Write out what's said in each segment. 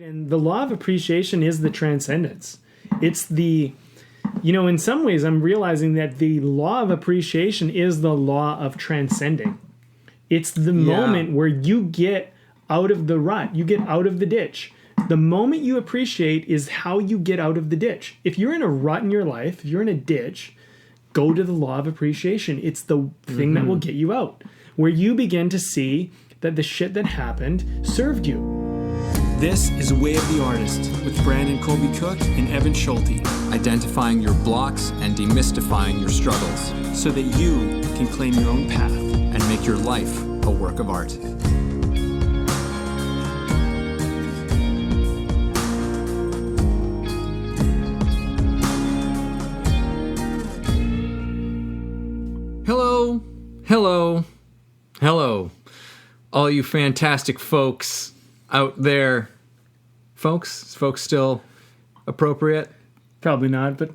And the law of appreciation is the transcendence. It's the, in some ways I'm realizing that the law of appreciation is the law of transcending. It's the moment where you get out of the rut, you get out of the ditch. The moment you appreciate is how you get out of the ditch. If you're in a rut in your life, if you're in a ditch, go to the law of appreciation. It's the thing that will get you out, where you begin to see that the shit that happened served you. This is Way of the Artist with Brandon Colby Cook and Evan Schulte, identifying your blocks and demystifying your struggles so that you can claim your own path and make your life a work of art. Hello, hello, hello, all you fantastic folks out there. Folks? Is folks still appropriate? Probably not, but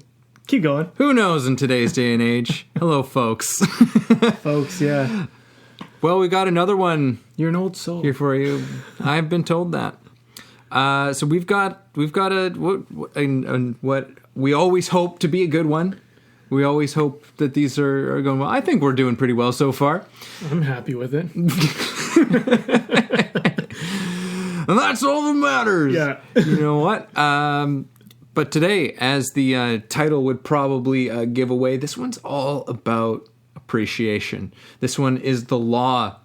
keep going. Who knows in today's day and age? Hello, folks. Folks, yeah. Well, we got another one You're an old soul. here for you. I've been told that. So we've got what we always hope to be a good one. We always hope that these are going well. I think we're doing pretty well so far. I'm happy with it. And that's all that matters. Yeah. You know what? But today, as the title would probably give away, this one's all about appreciation. This one is the law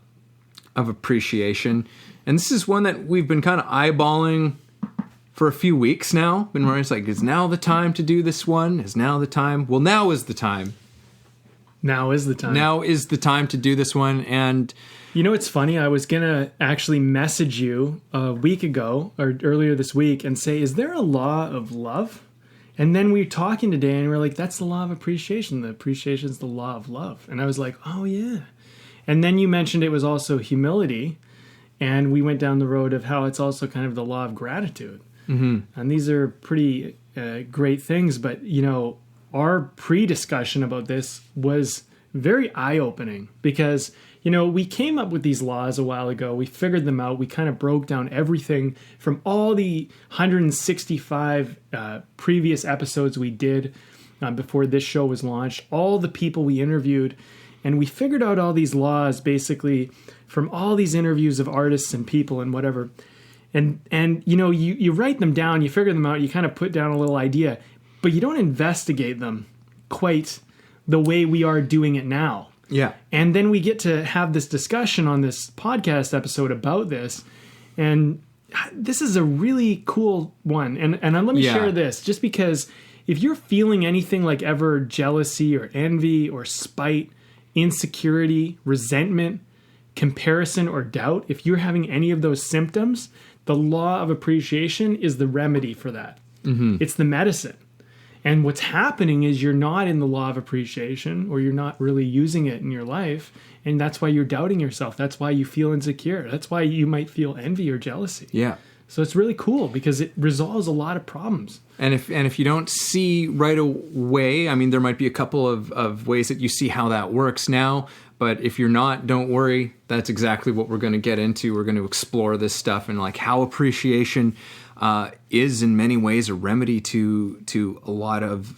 of appreciation. And this is one that we've been kind of eyeballing for a few weeks now. Been where it's like, is now the time to do this one? Is now the time? Well, now is the time. Now is the time. Now is the time to do this one. And you know, it's funny. I was going to actually message you a week ago or earlier this week and say, is there a law of love? And then we were talking today and we are like, that's the law of appreciation. The appreciation is the law of love. And I was like, oh, yeah. And then you mentioned it was also humility. And we went down the road of how it's also kind of the law of gratitude. Mm-hmm. And these are pretty great things. But, our pre-discussion about this was very eye-opening because, we came up with these laws a while ago. We figured them out. We kind of broke down everything from all the 165 previous episodes we did before this show was launched, all the people we interviewed, and we figured out all these laws basically from all these interviews of artists and people and whatever. And you write them down, you figure them out, you kind of put down a little idea, but you don't investigate them quite the way we are doing it now. yeah. And then we get to have this discussion on this podcast episode about this. And this is a really cool one. And let me share this just because if you're feeling anything like ever jealousy or envy or spite, insecurity, resentment, comparison, or doubt, if you're having any of those symptoms, the law of appreciation is the remedy for that. Mm-hmm. It's the medicine. And what's happening is you're not in the law of appreciation or you're not really using it in your life. And that's why you're doubting yourself. That's why you feel insecure. That's why you might feel envy or jealousy. Yeah. So it's really cool because it resolves a lot of problems. And if you don't see right away, I mean, there might be a couple of ways that you see how that works now. But if you're not, don't worry. That's exactly what we're going to get into. We're going to explore this stuff and like how appreciation is in many ways a remedy to a lot of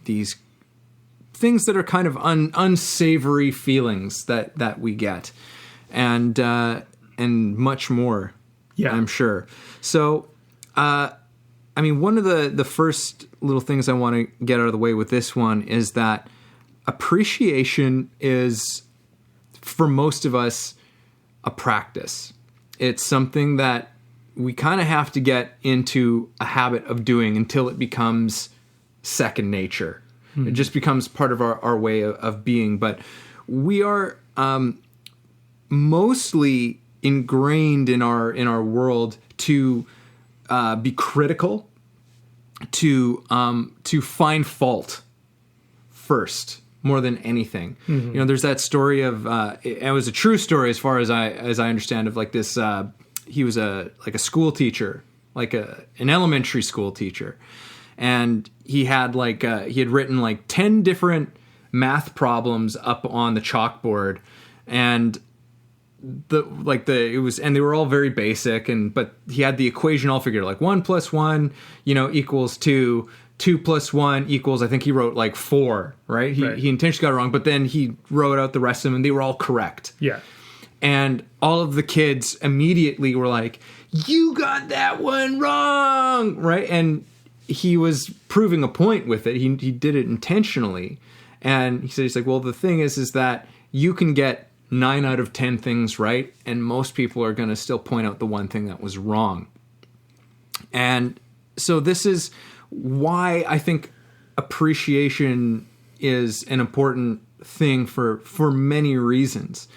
these things that are kind of unsavory feelings that we get, and much more. Yeah, I'm sure. So, I mean, one of the first little things I want to get out of the way with this one is that appreciation is, for most of us, a practice. It's something that we kind of have to get into a habit of doing until it becomes second nature. Mm-hmm. It just becomes part of our way of being. But we are mostly ingrained in our world to be critical, to find fault first more than anything. Mm-hmm. There's that story of it was a true story as far as I understand, of like this. He was a school teacher, like an elementary school teacher, and he had written like 10 different math problems up on the chalkboard, and and they were all very basic, but he had the equation all figured, like 1 + 1, equals 2. 2 + 1 equals, I think he wrote like 4, right? He intentionally got it wrong, but then he wrote out the rest of them and they were all correct. Yeah. And all of the kids immediately were like, you got that one wrong, right? And he was proving a point with it. He did it intentionally. And he said, he's like, well, the thing is that you can get 9 out of 10 things right, and most people are going to still point out the one thing that was wrong. And so this is why I think appreciation is an important thing for many reasons.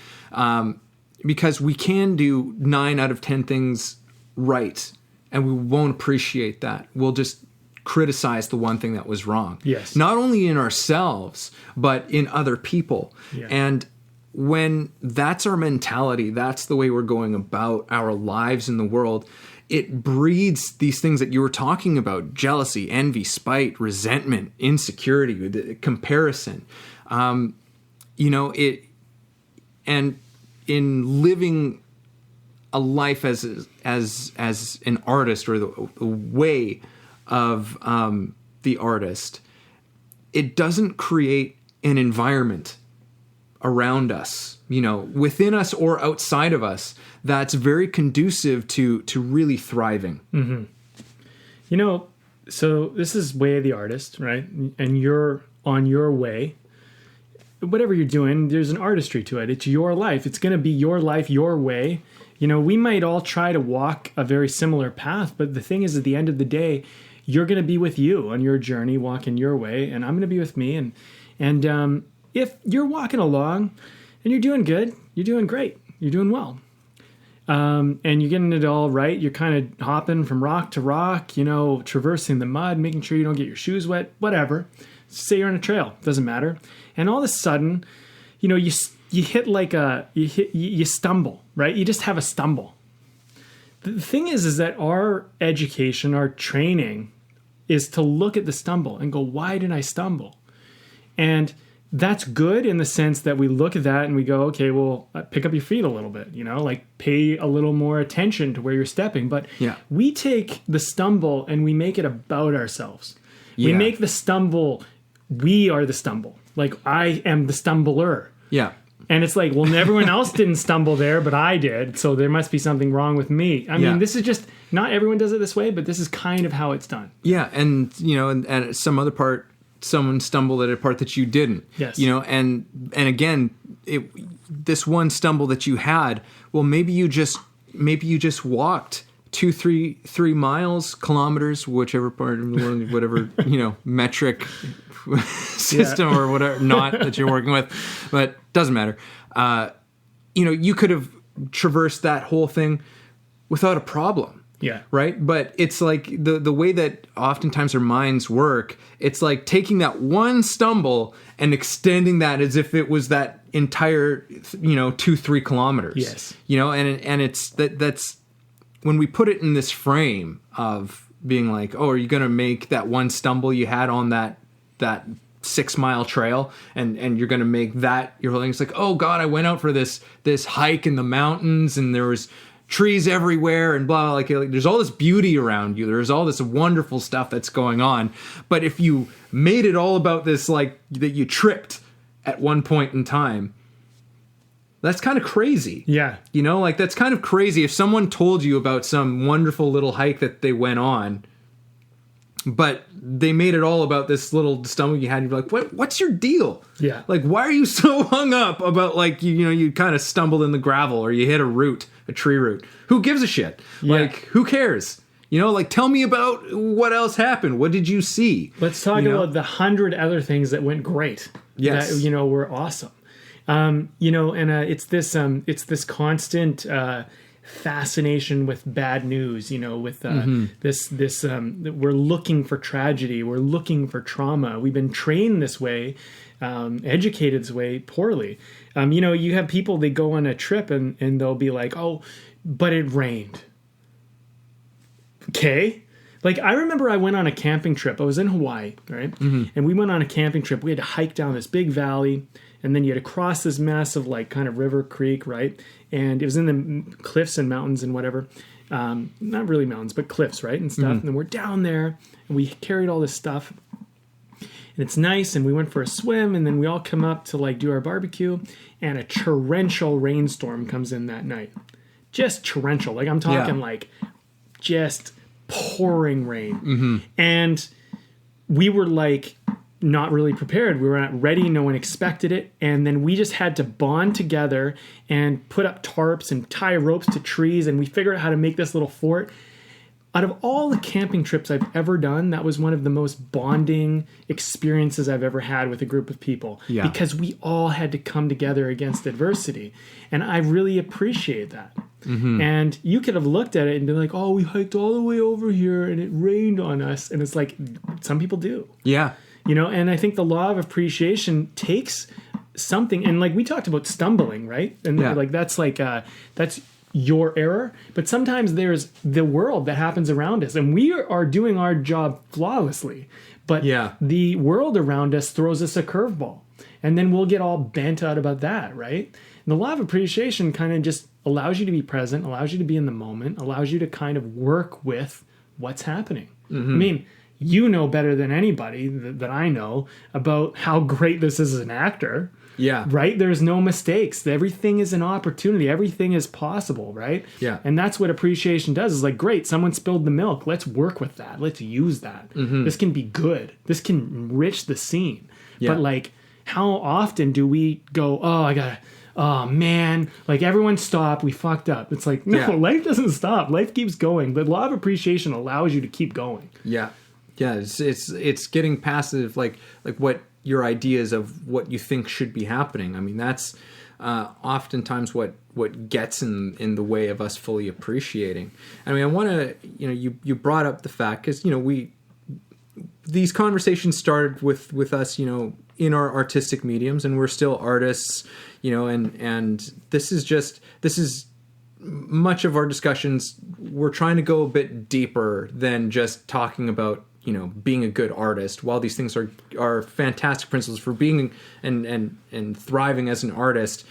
Because we can do 9 out of 10 things right, and we won't appreciate that. We'll just criticize the one thing that was wrong. Yes. Not only in ourselves, but in other people. Yeah. And when that's our mentality, that's the way we're going about our lives in the world, it breeds these things that you were talking about: jealousy, envy, spite, resentment, insecurity, comparison. And in living a life as an artist, or the way of the artist, it doesn't create an environment around us, within us or outside of us, that's very conducive to really thriving. Mm-hmm. So this is way of the artist, right? And you're on your way. Whatever you're doing, there's an artistry to it. It's your life. It's going to be your life, your way. We might all try to walk a very similar path, but the thing is, at the end of the day, you're going to be with you on your journey, walking your way, and I'm going to be with me. And if you're walking along and you're doing good, you're doing great, you're doing well, and you're getting it all right, you're kind of hopping from rock to rock, traversing the mud, making sure you don't get your shoes wet, whatever. Say you're on a trail, doesn't matter. And all of a sudden, you hit you stumble, right? You just have a stumble. The thing is that our education, our training, is to look at the stumble and go, why did I stumble? And that's good in the sense that we look at that and we go, okay, well, pick up your feet a little bit, pay a little more attention to where you're stepping. But we take the stumble and we make it about ourselves. Yeah. We make the stumble, we are the stumble. Like, I am the stumbler. Yeah. And it's like, well, everyone else didn't stumble there, but I did. So there must be something wrong with me. I mean, this is just, not everyone does it this way, but this is kind of how it's done. Yeah. And, and some other part, someone stumbled at a part that you didn't. Yes. And again, this one stumble that you had, well, maybe you just walked 3 miles, kilometers, whichever part of the world, whatever, metric system or whatever, not that you're working with, but doesn't matter. You could have traversed that whole thing without a problem. Yeah. Right. But it's like the way that oftentimes our minds work, it's like taking that one stumble and extending that as if it was that entire, 2-3 kilometers. Yes. And it's that's when we put it in this frame of being like, oh, are you going to make that one stumble you had on that 6-mile trail and you're going to make that your whole thing? It's like, oh God, I went out for this hike in the mountains and there was trees everywhere and blah, like there's all this beauty around you. There's all this wonderful stuff that's going on. But if you made it all about this, like that you tripped at one point in time, that's kind of crazy. Yeah. That's kind of crazy. If someone told you about some wonderful little hike that they went on, but they made it all about this little stumble you had, you'd be like, what's your deal? Yeah. Like, why are you so hung up about, like, you kind of stumbled in the gravel or you hit a tree root? Who gives a shit? Yeah. Like, who cares? Tell me about what else happened. What did you see? Let's talk about the 100 other things that went great. Yes. That, were awesome. It's this constant fascination with bad news, with this we're looking for tragedy, we're looking for trauma. We've been trained this way, educated this way poorly. You have people, they go on a trip and they'll be like, oh, but it rained. Okay. Like, I remember I went on a camping trip. I was in Hawaii, right? And we went on a camping trip. We had to hike down this big valley, and then you had to cross this massive, like, kind of river, creek, right? And it was in the cliffs and mountains and whatever. Not really mountains, but cliffs, right? And stuff. And then we're down there, and we carried all this stuff. And it's nice, and we went for a swim, and then we all come up to, like, do our barbecue, and a torrential rainstorm comes in that night. Just torrential. Like, I'm talking, like, just pouring rain. And we were, like, not really prepared. We were not ready. No one expected it. And then we just had to bond together and put up tarps and tie ropes to trees, and we figured out how to make this little fort. Out of all the camping trips I've ever done, that was one of the most bonding experiences I've ever had with a group of people. Yeah. Because we all had to come together against adversity. And I really appreciate that. And you could have looked at it and been like, oh, we hiked all the way over here and it rained on us. And it's like, some people do. Yeah. You know, and I think the law of appreciation takes something, and like we talked about stumbling, right? And like that's your error, but sometimes there's the world that happens around us, and we are doing our job flawlessly, but the world around us throws us a curveball, and then we'll get all bent out about that, right? And the law of appreciation kind of just allows you to be present, allows you to be in the moment, allows you to kind of work with what's happening. I mean, you know better than anybody that I know about how great this is as an actor. Yeah. Right? There's no mistakes. Everything is an opportunity. Everything is possible, right? Yeah. And that's what appreciation does. Is like, great, someone spilled the milk. Let's work with that. Let's use that. This can be good. This can enrich the scene. Yeah. But like, how often do we go, oh man, like everyone stop, we fucked up. It's like, no, life doesn't stop. Life keeps going. The law of appreciation allows you to keep going. Yeah. Yeah. It's getting passive, like what your ideas of what you think should be happening. I mean, that's oftentimes what gets in the way of us fully appreciating. I mean, I want to, you brought up the fact, because, these conversations started with us, in our artistic mediums, and we're still artists, and this is much of our discussions. We're trying to go a bit deeper than just talking about, being a good artist. While these things are fantastic principles for being and thriving as an artist,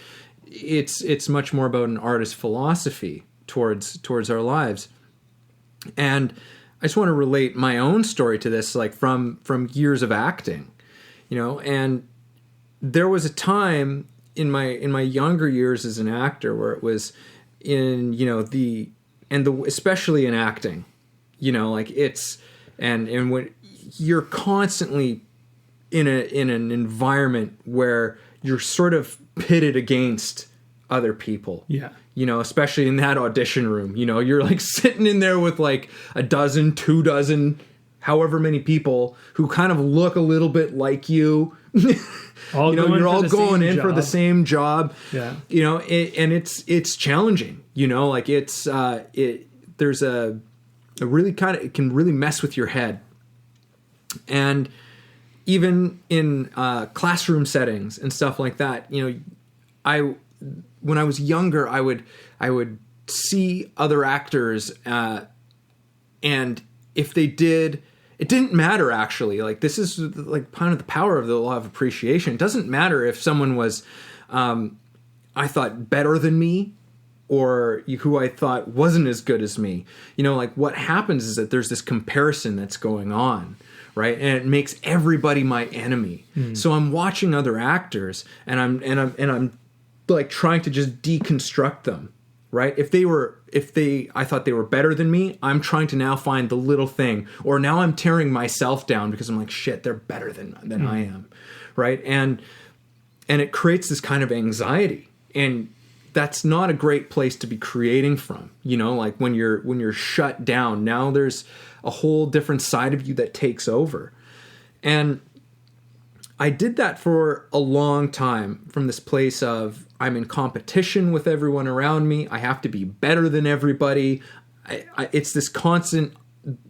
it's much more about an artist philosophy towards our lives. And I just want to relate my own story to this, like from years of acting, and there was a time in my younger years as an actor where it was in, especially in acting, like it's, and when you're constantly in an environment where you're sort of pitted against other people. Yeah. Especially in that audition room, you're like sitting in there with like a dozen, 2 dozen, however many people who kind of look a little bit like you. You're all going in for the same job. Yeah. And it's challenging, like it's there's a really it can really mess with your head. And even in classroom settings and stuff like that, when I was younger, I would see other actors, and if they did, it didn't matter actually. Like, this is like kind of the power of the law of appreciation. It doesn't matter if someone was, I thought, better than me, or who I thought wasn't as good as me. Like, what happens is that there's this comparison that's going on, right? And it makes everybody my enemy. So I'm watching other actors, and I'm like trying to just deconstruct them, right? If I thought they were better than me, I'm trying to now find the little thing, or now I'm tearing myself down because I'm like, shit, they're better than I am, right? And it creates this kind of anxiety, and that's not a great place to be creating from. Like when you're shut down, now there's a whole different side of you that takes over. And I did that for a long time, from this place of I'm in competition with everyone around me. I have to be better than everybody. It's this constant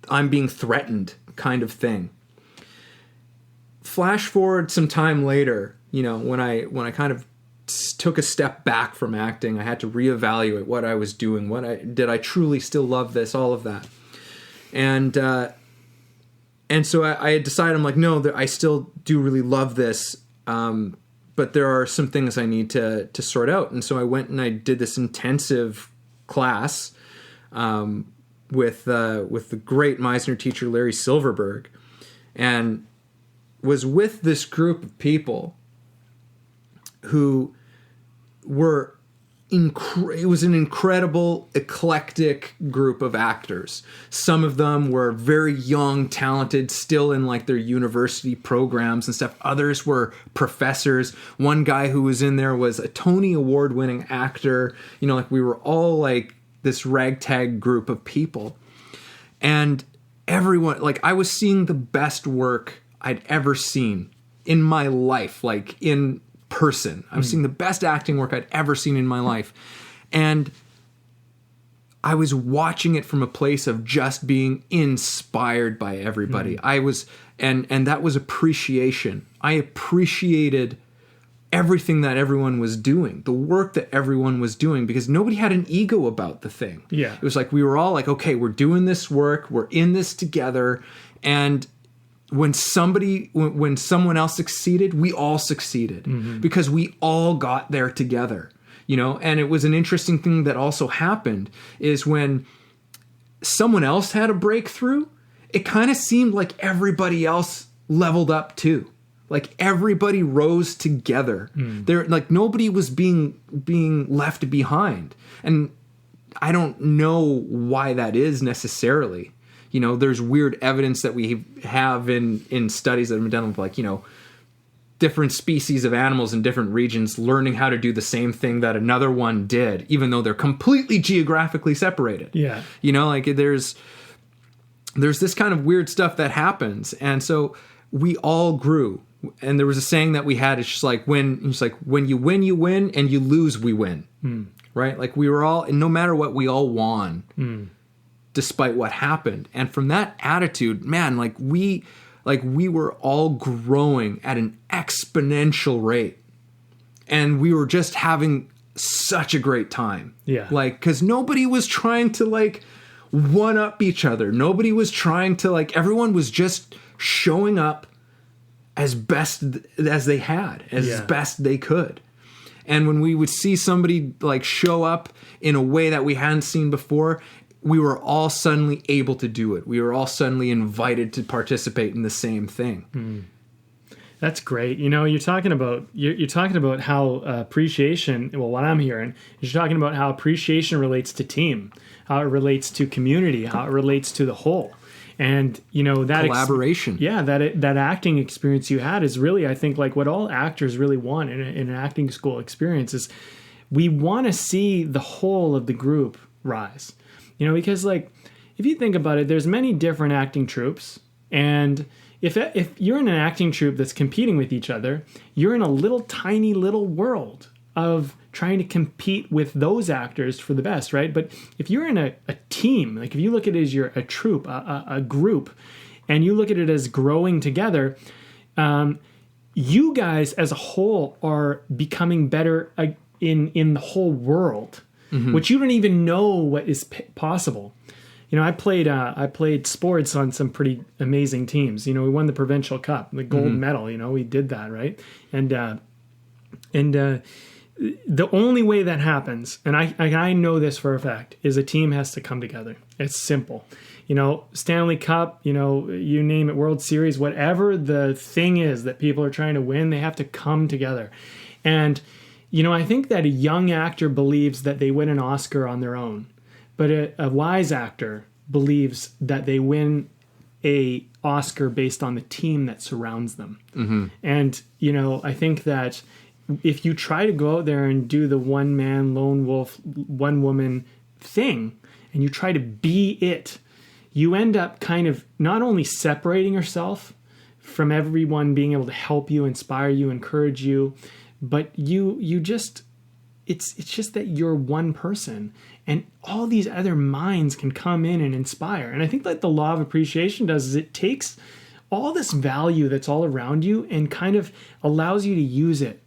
I'm being threatened kind of thing. Flash forward some time later, when I kind of took a step back from acting, I had to reevaluate what I was doing. Did I truly still love this? All of that. And so I had decided, I'm like, no, I still do really love this, but there are some things I need to sort out. And so I went and I did this intensive class with the great Meisner teacher Larry Silverberg, and was with this group of people who were it was an incredible, eclectic group of actors. Some of them were very young, talented, still in like their university programs and stuff. Others were professors. One guy who was in there was a Tony Award-winning actor. You know, like we were all like this ragtag group of people. And everyone, like I was seeing the best work I'd ever seen in my life, like in person. I was seeing the best acting work I'd ever seen in my life. And I was watching it from a place of just being inspired by everybody. I was, and that was appreciation. I appreciated everything that everyone was doing, the work that everyone was doing, because nobody had an ego about the thing. Yeah. It was like, we were all like, okay, we're doing this work, we're in this together. And when someone else succeeded, we all succeeded because we all got there together, you know? And it was an interesting thing that also happened is when someone else had a breakthrough, it kind of seemed like everybody else leveled up too. Like everybody rose together. There, like nobody was being left behind. And I don't know why that is necessarily. You know, there's weird evidence that we have in studies that have been done with, like, you know, different species of animals in different regions learning how to do the same thing that another one did, even though they're completely geographically separated. Yeah. You know, like there's this kind of weird stuff that happens. And so we all grew. And there was a saying that we had, it's just like when you win, you win, and you lose, we win. Right? Like we were all, and no matter what, we all won. Despite what happened. And from that attitude, man, like we were all growing at an exponential rate. And we were just having such a great time. Yeah. Like, because nobody was trying to like one up each other. Nobody was trying to like, everyone was just showing up as best as they had, as best they could. And when we would see somebody like show up in a way that we hadn't seen before, we were all suddenly able to do it. We were all suddenly invited to participate in the same thing. That's great. You know, you're talking about how appreciation, well, what I'm hearing is you're talking about how appreciation relates to team, how it relates to community, how it relates to the whole. And, you know, that collaboration. That acting experience you had is really, I think, like what all actors really want in an acting school experience is we want to see the whole of the group rise. You know, because like if you think about it, there's many different acting troupes, and if you're in an acting troupe that's competing with each other, you're in a little tiny little world of trying to compete with those actors for the best, right? But if you're in a team, like if you look at it as you're a troupe, a group, and you look at it as growing together, you guys as a whole are becoming better in the whole world. Which you don't even know what is possible. You know, I played sports on some pretty amazing teams. You know, we won the provincial cup, the gold medal. You know, we did that, right? And the only way that happens, and I know this for a fact, is a team has to come together. It's simple. You know, Stanley Cup, you know, you name it, World Series, whatever the thing is that people are trying to win, they have to come together. And you know, I think that a young actor believes that they win an Oscar on their own, but a wise actor believes that they win a Oscar based on the team that surrounds them. And, you know, I think that if you try to go out there and do the one man, lone wolf, one woman thing, and you try to be it, you end up kind of not only separating yourself from everyone being able to help you, inspire you, encourage you, but you just, it's just that you're one person and all these other minds can come in and inspire. And I think that the law of appreciation does is it takes all this value that's all around you and kind of allows you to use it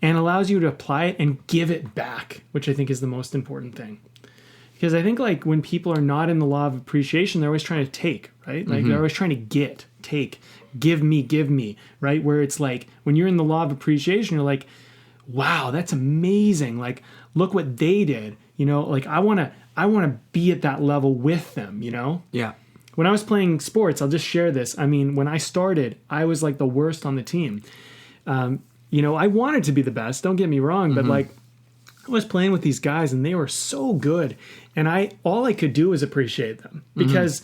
and allows you to apply it and give it back, which I think is the most important thing. Because I think like when people are not in the law of appreciation, they're always trying to take, right? Like they're always trying to take, give me, right? Where it's like when you're in the law of appreciation, you're like, wow, that's amazing. Like, look what they did. You know, like I want to be at that level with them, you know? Yeah. When I was playing sports, I'll just share this. I mean, when I started, I was like the worst on the team. You know, I wanted to be the best, don't get me wrong, but like I was playing with these guys and they were so good. And all I could do was appreciate them because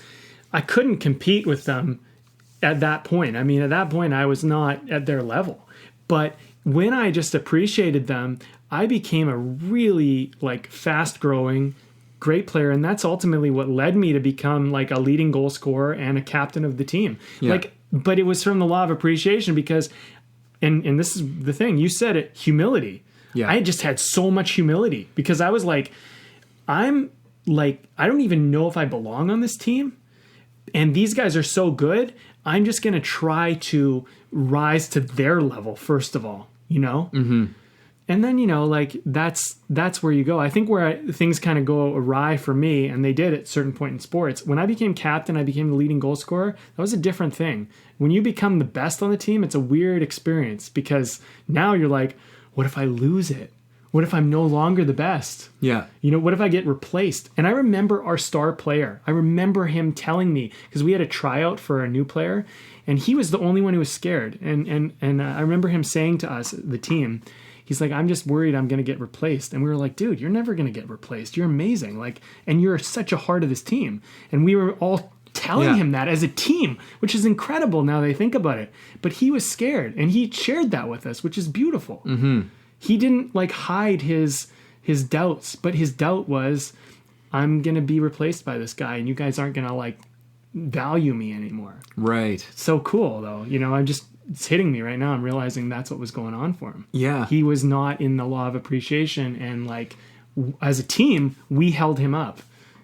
I couldn't compete with them at that point. I mean, at that point, I was not at their level. But when I just appreciated them, I became a really like fast growing, great player. And that's ultimately what led me to become like a leading goal scorer and a captain of the team. Yeah. Like, but it was from the law of appreciation because, and this is the thing, you said it, humility. Yeah. I just had so much humility because I was like, I don't even know if I belong on this team. And these guys are so good. I'm just going to try to rise to their level, first of all, you know? Mm-hmm. And then, you know, like that's where you go. I think where things kind of go awry for me, and they did at a certain point in sports, when I became captain, I became the leading goal scorer. That was a different thing. When you become the best on the team, it's a weird experience because now you're like, what if I lose it? What if I'm no longer the best? Yeah. You know, what if I get replaced? And I remember our star player. I remember him telling me, because we had a tryout for a new player, and he was the only one who was scared. And I remember him saying to us, the team, he's like, I'm just worried I'm going to get replaced. And we were like, dude, you're never going to get replaced. You're amazing. Like, and you're such a heart of this team. And we were all telling him that as a team, which is incredible now that I think about it. But he was scared, and he shared that with us, which is beautiful. Mm-hmm. He didn't like hide his doubts, but his doubt was, I'm going to be replaced by this guy, and you guys aren't going to like value me anymore. Right. So cool, though. You know, it's hitting me right now. I'm realizing that's what was going on for him. Yeah. He was not in the law of appreciation, and like as a team, we held him up.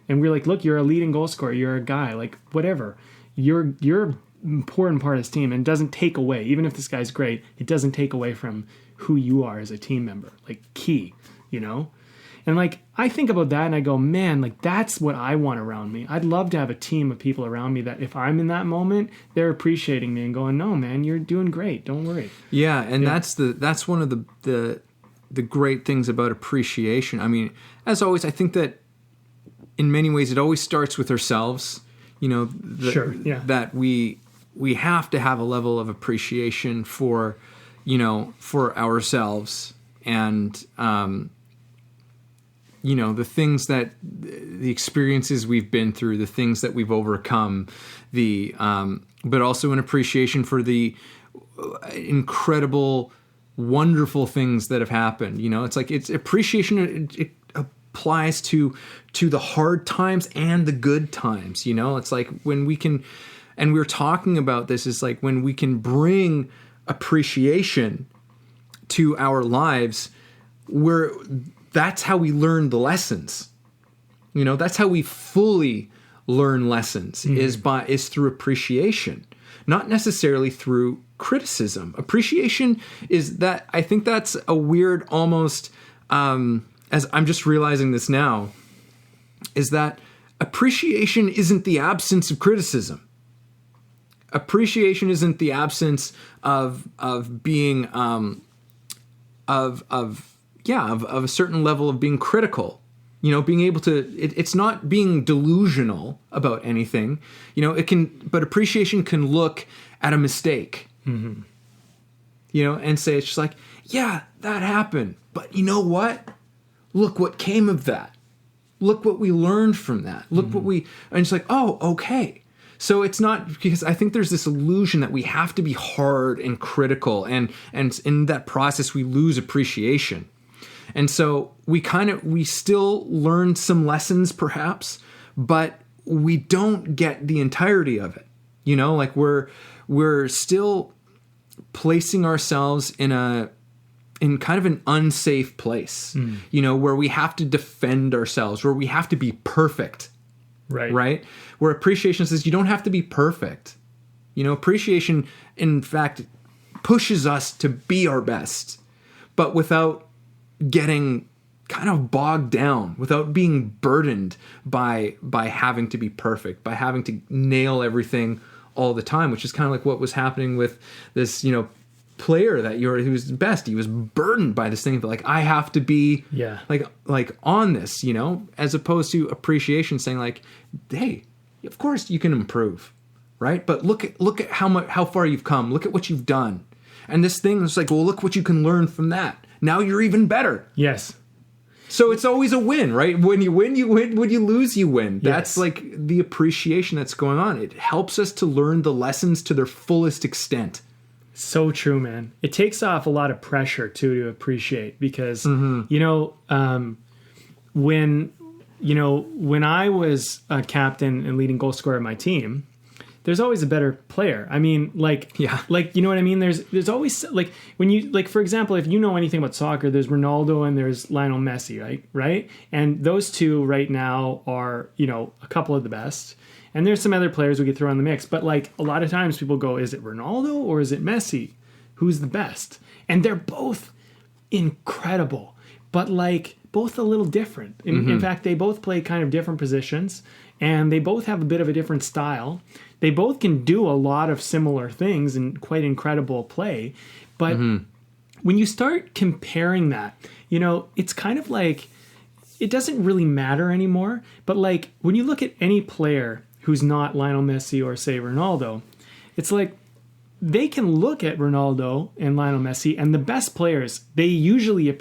And we're like, look, you're a leading goal scorer. You're a guy, like whatever. You're an important part of this team, and it doesn't take away. Even if this guy's great, it doesn't take away from who you are as a team member. Like key, you know. And like I think about that, and I go, man, like that's what I want around me. I'd love to have a team of people around me that if I'm in that moment, they're appreciating me and going, no, man, you're doing great. Don't worry. Yeah, and that's one of the great things about appreciation. I mean, as always, I think that in many ways, it always starts with ourselves. You know, that we have to have a level of appreciation for, you know, for ourselves and, you know, the things that the experiences we've been through, the things that we've overcome, but also an appreciation for the incredible, wonderful things that have happened. You know, it's like it's appreciation. It applies to the hard times and the good times. You know, it's like when we can, and we were talking about this, is like when we can bring appreciation to our lives, that's how we learn the lessons. You know, that's how we fully learn lessons is through appreciation, not necessarily through criticism. Appreciation is that, I think that's a weird almost, as I'm just realizing this now, is that appreciation isn't the absence of criticism. Appreciation isn't the absence of being of a certain level of being critical. You know, being able to, it's not being delusional about anything. You know, but appreciation can look at a mistake, you know, and say, it's just like, yeah, that happened. But you know what? Look what came of that. Look what we learned from that. Look and it's like, oh, okay. So it's not, because I think there's this illusion that we have to be hard and critical, and in that process we lose appreciation. And so we still learn some lessons perhaps, but we don't get the entirety of it. You know, like we're still placing ourselselves in kind of an unsafe place, you know, where we have to defend ourselves, where we have to be perfect. Right? Where appreciation says you don't have to be perfect. You know, appreciation, in fact, pushes us to be our best, but without getting kind of bogged down, without being burdened by having to be perfect, by having to nail everything all the time, which is kind of like what was happening with this, player who's the best. He was burdened by this thing of like, I have to be like on this, as opposed to appreciation, saying like, hey, of course you can improve, right? But look at how far you've come. Look at what you've done. And this thing is like, well, look what you can learn from that. Now you're even better. Yes. So it's always a win, right? When you win, you win. When you lose, you win. Yes. That's like the appreciation that's going on. It helps us to learn the lessons to their fullest extent. So true, man. It takes off a lot of pressure too to appreciate, because when I was a captain and leading goal scorer of my team, there's always a better player. I mean, you know what I mean? There's always, like, when you, like, for example, if you know anything about soccer, there's Ronaldo and there's Lionel Messi, right? And those two right now are, a couple of the best. And there's some other players we could throw in the mix. But, like, a lot of times people go, is it Ronaldo or is it Messi? Who's the best? And they're both incredible, but, like, both a little different. In fact, they both play kind of different positions, and they both have a bit of a different style. They both can do a lot of similar things and quite incredible play. But when you start comparing that, it's kind of like, it doesn't really matter anymore. But, like, when you look at any player who's not Lionel Messi or, say, Ronaldo, it's like they can look at Ronaldo and Lionel Messi, and the best players, they usually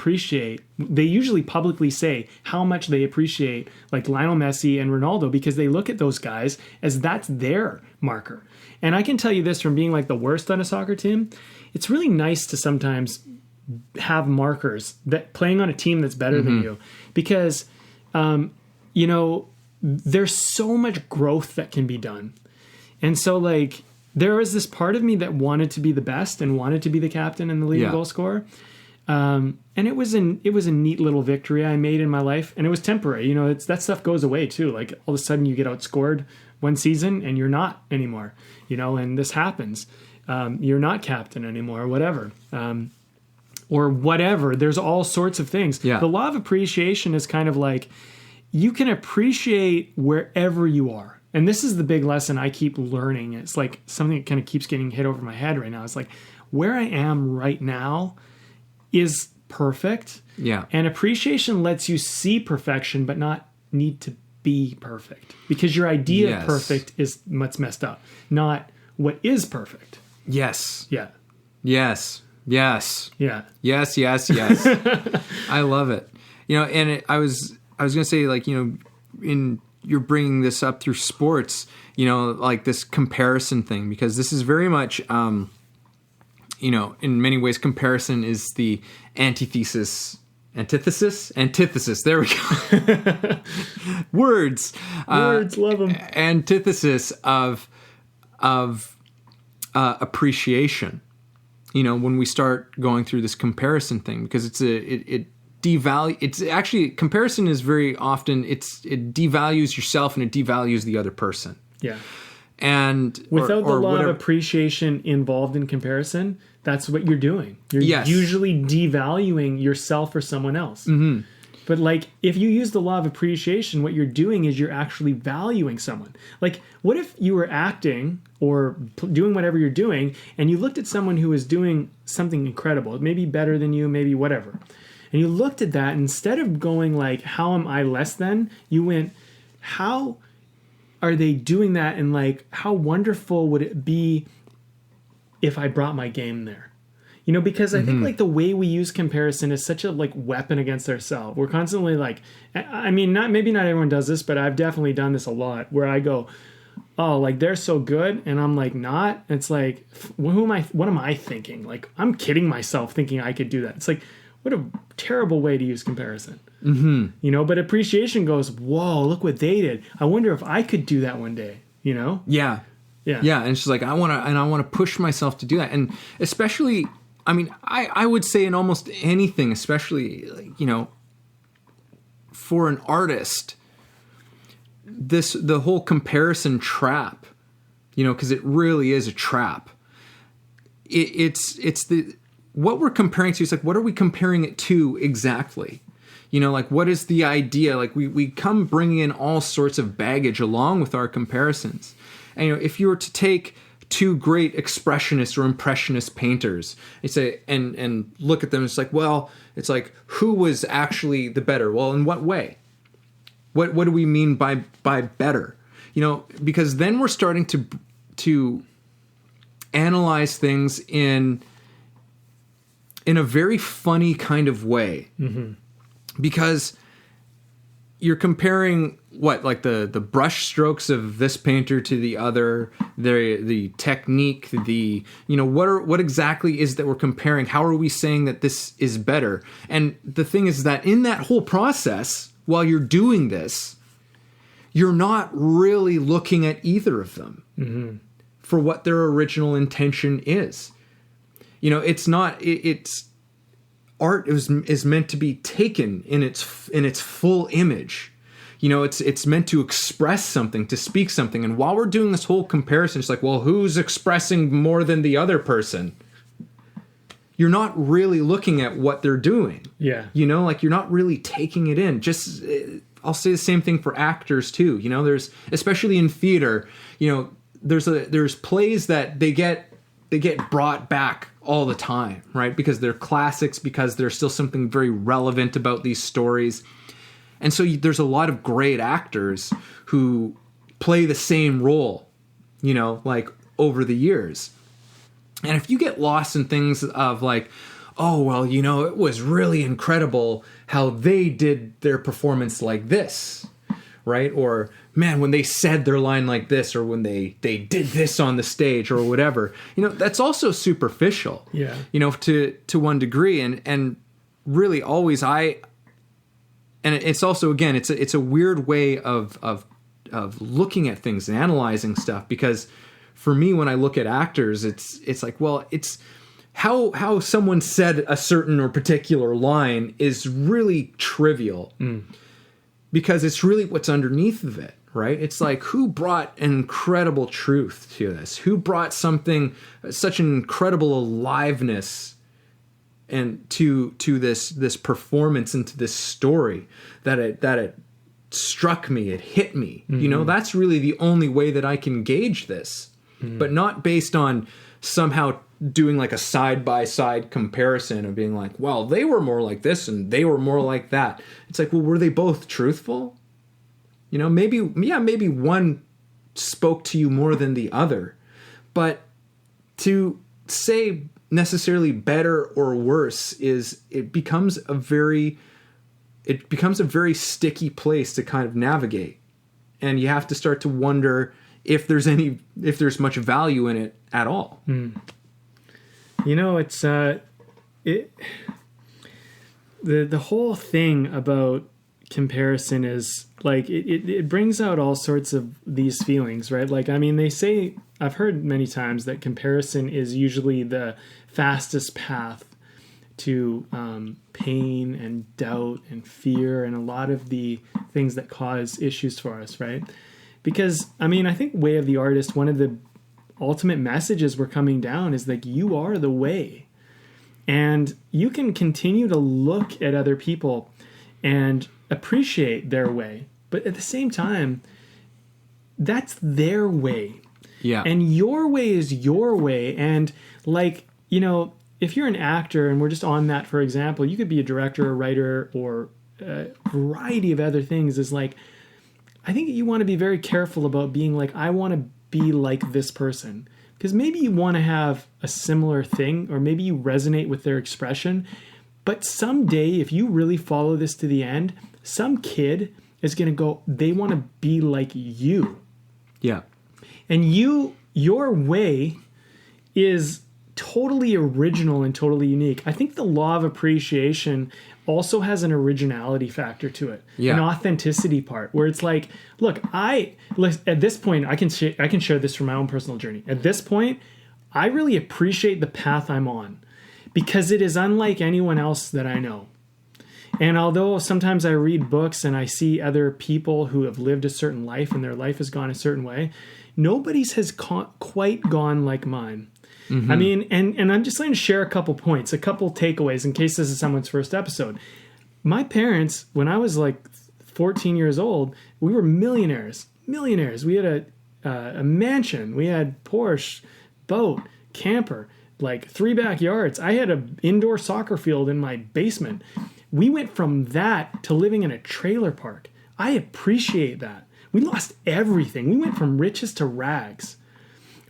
publicly say how much they appreciate, like, Lionel Messi and Ronaldo, because they look at those guys as that's their marker. And I can tell you this from being, like, the worst on a soccer team, it's really nice to sometimes have markers that playing on a team that's better than you, because there's so much growth that can be done. And so, like, there was this part of me that wanted to be the best and wanted to be the captain and the leading goal scorer. And it was a neat little victory I made in my life, and it was temporary. That stuff goes away too. Like, all of a sudden you get outscored one season and you're not anymore, and this happens. You're not captain anymore, or whatever. There's all sorts of things. Yeah. The law of appreciation is kind of like, you can appreciate wherever you are. And this is the big lesson I keep learning. It's like something that kind of keeps getting hit over my head right now. It's like, where I am right now is perfect. Yeah. And appreciation lets you see perfection, but not need to be perfect. Because your idea of perfect is what's messed up, not what is perfect. Yes. Yeah. Yes. Yes. Yeah. Yes. I love it. I was going to say, like, you're bringing this up through sports, like this comparison thing, because this is very much, in many ways, comparison is the antithesis. There we go. Words, love them. Antithesis of appreciation. When we start going through this comparison thing, because it's actually, comparison is very often, it devalues yourself and it devalues the other person. Yeah. And without the law whatever. of appreciation involved in comparison, that's what you're doing. You're Yes. usually devaluing yourself or someone else. Mm-hmm. But, like, if you use the law of appreciation, what you're doing is you're actually valuing someone. Like, what if you were acting or doing whatever you're doing, and you looked at someone who was doing something incredible, maybe better than you, maybe whatever, and you looked at that, instead of going like, how am I less than? You went, how are they doing that? And, like, how wonderful would it be if I brought my game there? Because I think, like, the way we use comparison is such a, like, weapon against ourselves. We're constantly like, I mean, maybe not everyone does this, but I've definitely done this a lot, where I go, oh, like, they're so good, and I'm like, not. It's like, what am I thinking? Like, I'm kidding myself thinking I could do that. It's like, what a terrible way to use comparison. Mm-hmm. But appreciation goes, whoa, look what they did. I wonder if I could do that one day, Yeah. Yeah. And it's just like, I want to push myself to do that. And especially, I mean, I would say in almost anything, especially, like, for an artist, the whole comparison trap, because it really is a trap. It's what we're comparing to. It's like, what are we comparing it to exactly? Like what is the idea? Like we come bringing in all sorts of baggage along with our comparisons. And if you were to take two great expressionist or impressionist painters, you say and look at them, it's like who was actually the better? Well, in what way? What do we mean by better? Because then we're starting to analyze things in a very funny kind of way. Mm-hmm. Because you're comparing the brush strokes of this painter to the other, the technique, what exactly is that we're comparing? How are we saying that this is better? And the thing is that in that whole process, while you're doing this, you're not really looking at either of them mm-hmm. for what their original intention is. It's art is meant to be taken in its full image. It's meant to express something, to speak something. And while we're doing this whole comparison, it's like, well, who's expressing more than the other person? You're not really looking at what they're doing. Yeah. You're not really taking it in. Just, I'll say the same thing for actors too. There's, especially in theater, there's plays that they get brought back all the time, right? Because they're classics, because there's still something very relevant about these stories. And so there's a lot of great actors who play the same role, over the years. And if you get lost in things of like, oh, well, it was really incredible how they did their performance like this, right? Or, man, when they said their line like this, or when they did this on the stage or whatever, that's also superficial, yeah. To one degree. And really always and it's also, again, it's a weird way of looking at things and analyzing stuff, because for me, when I look at actors, it's like, well, it's how someone said a certain or particular line is really trivial because it's really what's underneath of it, right? It's like, who brought an incredible truth to this? Who brought something, such an incredible aliveness and to this performance and to this story that it struck me, it hit me. Mm-hmm. That's really the only way that I can gauge this, but not based on somehow doing like a side-by-side comparison of being like, well, they were more like this and they were more like that. It's like, well, were they both truthful? Maybe one spoke to you more than the other, but to say necessarily better or worse it becomes a very sticky place to kind of navigate. And you have to start to wonder if there's much value in it at all. It's the whole thing about comparison is like it brings out all sorts of these feelings, right? Like, I mean, they say, I've heard many times that comparison is usually the fastest path to pain and doubt and fear and a lot of the things that cause issues for us, right? Because, I mean, I think Way of the Artist, one of the ultimate messages we're coming down is like, you are the way. And you can continue to look at other people and appreciate their way. But at the same time, that's their way. Yeah. And your way is your way. And like, if you're an actor, and we're just on that, for example, you could be a director, a writer, or a variety of other things, is like, I think you want to be very careful about being like, I want to be like this person. Because maybe you want to have a similar thing, or maybe you resonate with their expression. But someday, if you really follow this to the end, some kid is going to go, they want to be like you. Yeah. And your way is totally original and totally unique. I think the law of appreciation also has an originality factor to it, an authenticity part, where it's like, look, at this point, I can share this from my own personal journey. At this point, I really appreciate the path I'm on because it is unlike anyone else that I know. And although sometimes I read books and I see other people who have lived a certain life and their life has gone a certain way, nobody's has quite gone like mine. Mm-hmm. I mean, and I'm just going to share a couple points, a couple takeaways in case this is someone's first episode. my parents, when I was like 14 years old, we were millionaires. We had a mansion. We had Porsche, boat, camper, like 3 backyards. I had an indoor soccer field in my basement. We went from that to living in a trailer park. I appreciate that. We lost everything. We went from riches to rags,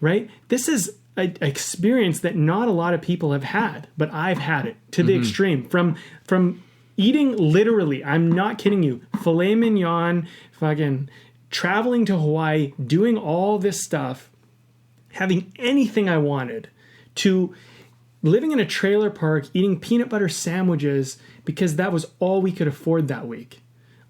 right? This is an experience that not a lot of people have had, but I've had it to the extreme. From eating literally, I'm not kidding you, filet mignon, fucking traveling to Hawaii, doing all this stuff, having anything I wanted, to living in a trailer park, eating peanut butter sandwiches because that was all we could afford that week.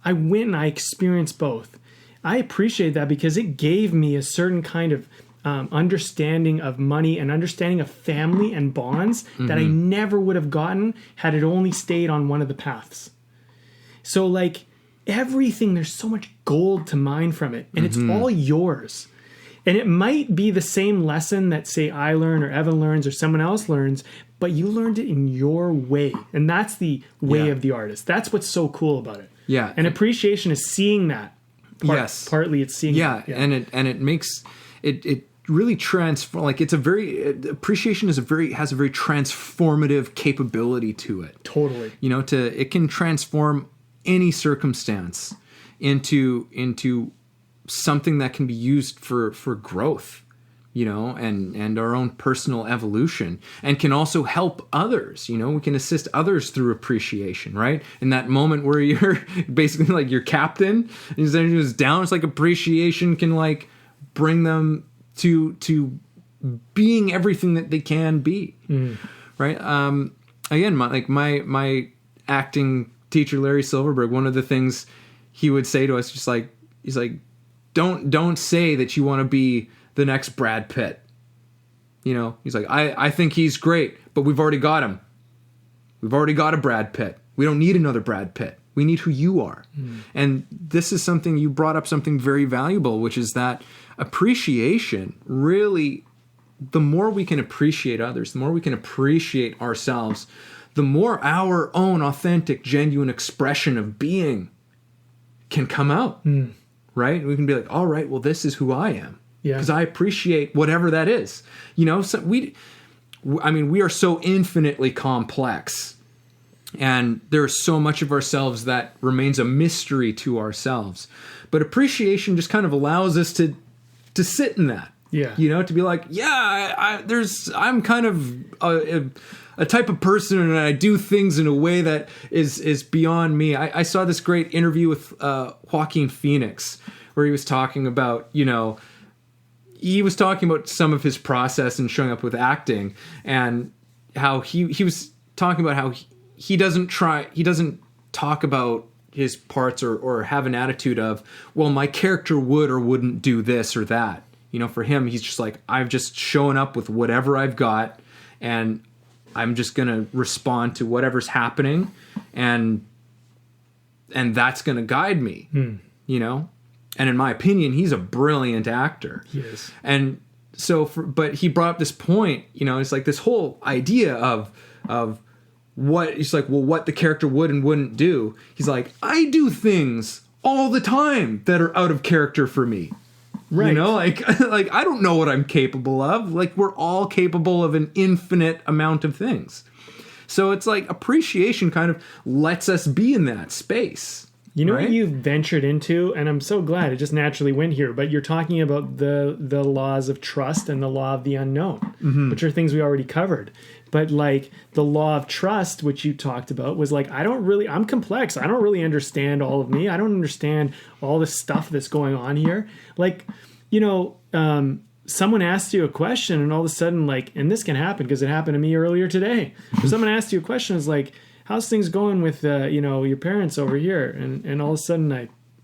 I went and I experienced both. I appreciate that because it gave me a certain kind of understanding of money and understanding of family and bonds that I never would have gotten had it only stayed on one of the paths. So like everything, there's so much gold to mine from it, and it's all yours. And it might be the same lesson that, say, I learn or Evan learns or someone else learns, but you learned it in your way. And that's the way of the artist. That's what's so cool about it. Yeah. And appreciation is seeing that. Yes. Partly it's seeing that. Yeah. And it makes it really transform, like it's a very appreciation has a very transformative capability to it. Totally. You know, it can transform any circumstance into something that can be used for growth, you know, and our own personal evolution, and can also help others. You know, we can assist others through appreciation, right? In that moment where you're basically like your captain and he's just down, it's like appreciation can like bring them to being everything that they can be, right? Again, my acting teacher, Larry Silverberg, one of the things he would say to us, he's like, don't say that you want to be the next Brad Pitt. You know, he's like, I think he's great, but we've already got him. We've already got a Brad Pitt. We don't need another Brad Pitt. We need who you are. And this is something, you brought up something very valuable, which is that appreciation really, the more we can appreciate others, the more we can appreciate ourselves, the more our own authentic, genuine expression of being can come out. Right? We can be like, all right, well, this is who I am. Yeah. Because I appreciate whatever that is. You know, so we are so infinitely complex. And there's so much of ourselves that remains a mystery to ourselves. But appreciation just kind of allows us to sit in that. Yeah. You know, to be like, yeah, I'm kind of a type of person, and I do things in a way that is beyond me. I saw this great interview with Joaquin Phoenix, where he was talking about, you know, he was talking about some of his process and showing up with acting, and how he was talking about how he doesn't talk about his parts or have an attitude of, well, my character would or wouldn't do this or that. You know, for him, he's just like, I've just shown up with whatever I've got, and I'm just going to respond to whatever's happening, and that's going to guide me, you know? And in my opinion, he's a brilliant actor. Yes. And so, but he brought up this point, you know, it's like this whole idea of what, he's like, well, what the character would and wouldn't do. He's like, I do things all the time that are out of character for me. Right. You know, like I don't know what I'm capable of. Like, we're all capable of an infinite amount of things. So it's like appreciation kind of lets us be in that space. You know, right? What you've ventured into, and I'm so glad it just naturally went here, but you're talking about the laws of trust and the law of the unknown, which are things we already covered. But like the law of trust, which you talked about, was like, I'm complex. I don't really understand all of me. I don't understand all the stuff that's going on here. Like, you know, someone asked you a question and all of a sudden, like, and this can happen because it happened to me earlier today. Someone asked you a question, is like, how's things going with, you know, your parents over here? And all of a sudden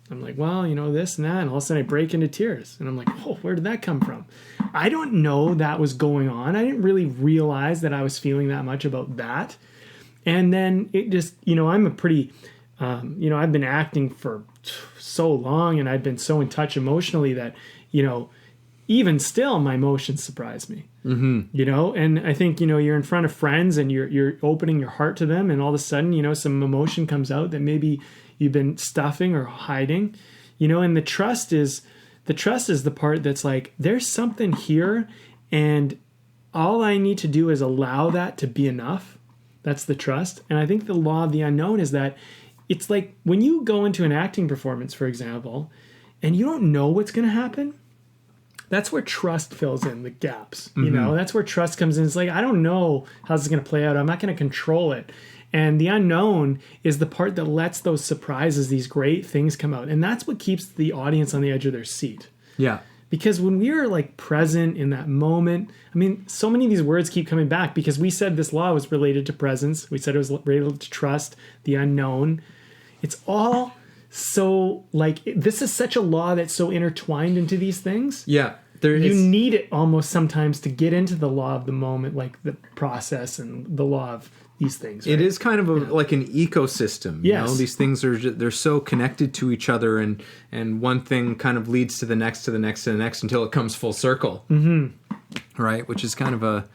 I'm like, well, you know, this and that. And all of a sudden I break into tears. And I'm like, oh, where did that come from? I don't know that was going on. I didn't really realize that I was feeling that much about that. And then it just, you know, I'm a pretty, you know, I've been acting for so long and I've been so in touch emotionally that, you know, even still, my emotions surprise me. You know, and I think, you know, you're in front of friends and you're opening your heart to them, and all of a sudden, you know, some emotion comes out that maybe you've been stuffing or hiding, you know, and the trust is the part that's like, there's something here, and all I need to do is allow that to be enough. That's the trust. And I think the law of the unknown is that it's like when you go into an acting performance, for example, and you don't know what's going to happen, that's where trust fills in the gaps. You know, that's where trust comes in. It's like, I don't know how this is going to play out. I'm not going to control it. And the unknown is the part that lets those surprises, these great things come out. And that's what keeps the audience on the edge of their seat. Yeah. Because when we are like present in that moment, I mean, so many of these words keep coming back because we said this law was related to presence. We said it was related to trust, the unknown. It's all so like, this is such a law that's so intertwined into these things. Yeah. You need it almost sometimes to get into the law of the moment, like the process and the law of these things. Right? It is kind of like an ecosystem. You know, these things they're so connected to each other, and one thing kind of leads to the next, to the next, to the next, until it comes full circle. Right, which is kind of a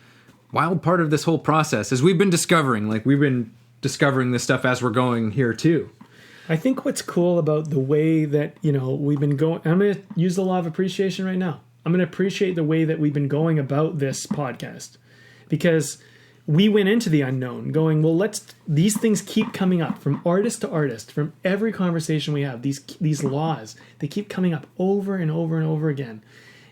wild part of this whole process, as we've been discovering. Like, we've been discovering this stuff as we're going here too. I think what's cool about the way that, you know, we've been going, I'm going to use the law of appreciation right now. I'm going to appreciate the way that we've been going about this podcast, because we went into the unknown going, well, these things keep coming up from artist to artist, from every conversation we have, these laws, they keep coming up over and over and over again.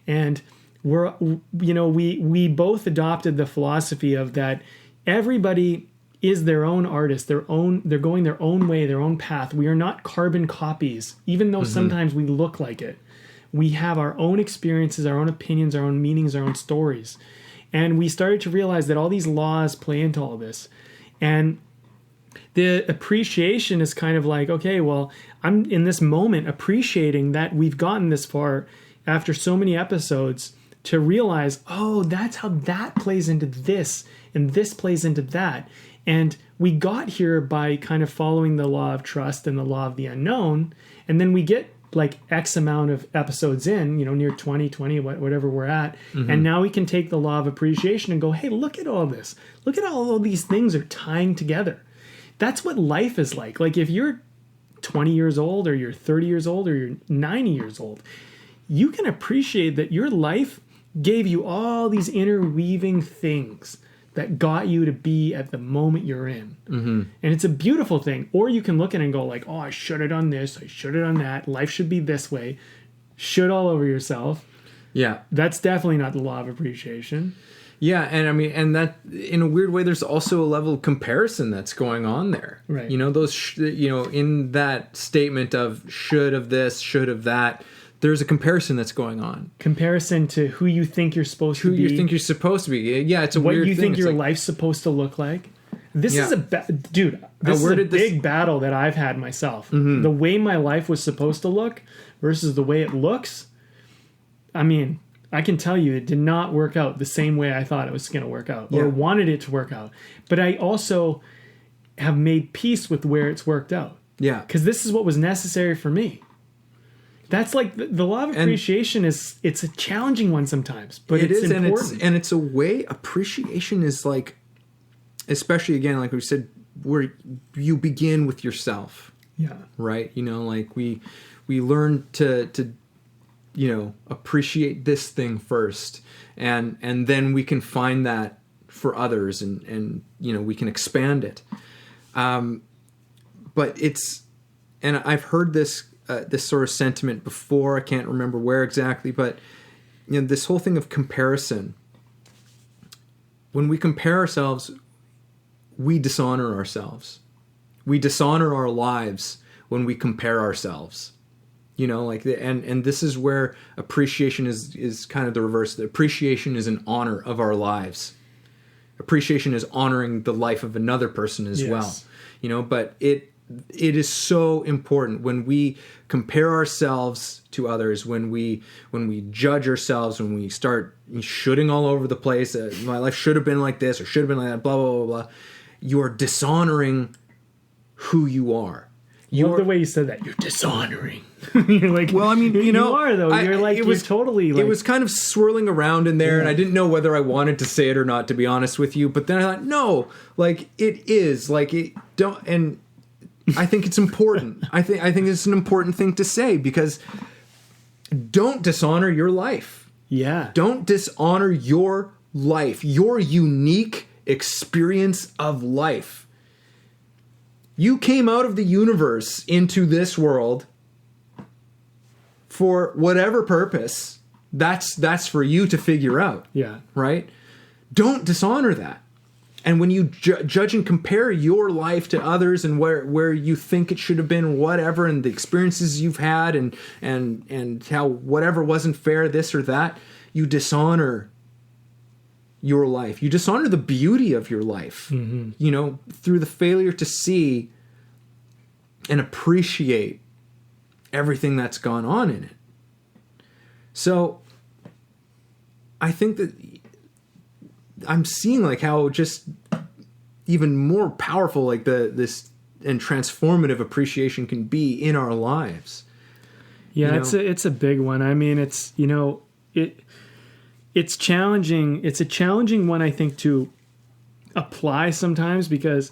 And we both adopted the philosophy of that everybody is their own artist, they're going their own way, their own path. We are not carbon copies, even though sometimes we look like it. We have our own experiences, our own opinions, our own meanings, our own stories. And we started to realize that all these laws play into all this. And the appreciation is kind of like, okay, well, I'm in this moment appreciating that we've gotten this far after so many episodes to realize, oh, that's how that plays into this, and this plays into that. And we got here by kind of following the law of trust and the law of the unknown. And then we get like X amount of episodes in, you know, near 20, whatever we're at. And now we can take the law of appreciation and go, hey, look at all this. Look at all these things are tying together. That's what life is like. Like, if you're 20 years old, or you're 30 years old, or you're 90 years old, you can appreciate that your life gave you all these interweaving things that got you to be at the moment you're in. And it's a beautiful thing. Or you can look at it and go like, oh, I should have done this, I should have done that, life should be this way. Should all over yourself. Yeah. That's definitely not the law of appreciation. Yeah, and I mean, and that, in a weird way, there's also a level of comparison that's going on there. Right. You know, in that statement of should of this, should of that, there's a comparison that's going on. Comparison to who you think you're supposed to be. Who you think you're supposed to be. Yeah, it's a weird thing. What you think it's your like, life's supposed to look like. This is dude, this is a big battle that I've had myself. The way my life was supposed to look versus the way it looks. I mean, I can tell you it did not work out the same way I thought it was going to work out, or wanted it to work out. But I also have made peace with where it's worked out. Yeah. Because this is what was necessary for me. That's like the law of appreciation it's a challenging one sometimes, but it's important. And it's a way, appreciation is like, especially again, like we said, where you begin with yourself. Yeah. Right? You know, like we learn to you know, appreciate this thing first, and then we can find that for others, and you know, we can expand it. But it's, and I've heard this sort of sentiment before. I can't remember where exactly, but you know, this whole thing of comparison. When we compare ourselves, we dishonor ourselves. We dishonor our lives when we compare ourselves. You know, like and this is where appreciation is kind of the reverse. The appreciation is an honor of our lives. Appreciation is honoring the life of another person as well. You know, but it is so important when we compare ourselves to others, when we judge ourselves, when we start shooting all over the place. My life should have been like this, or should have been like that. Blah blah blah blah. You are dishonoring who you are. Love the way you said that. You're dishonoring. You're like, well, I mean, you are though. You're like, you're totally like. It was kind of swirling around in there, and I didn't know whether I wanted to say it or not, to be honest with you. But then I thought, no, like it is, like it don't, and I think it's important. I think it's an important thing to say, because don't dishonor your life. Yeah. Don't dishonor your life, your unique experience of life. You came out of the universe into this world for whatever purpose. That's for you to figure out. Yeah. Right? Don't dishonor that. And when you judge and compare your life to others and where you think it should have been, whatever, and the experiences you've had and how whatever wasn't fair, this or that, you dishonor your life. You dishonor the beauty of your life, you know, through the failure to see and appreciate everything that's gone on in it. So I think that I'm seeing like how just even more powerful like this and transformative appreciation can be in our lives. Yeah, you know? it's a big one. I mean, it's, you know, it's challenging. It's a challenging one, I think, to apply sometimes, because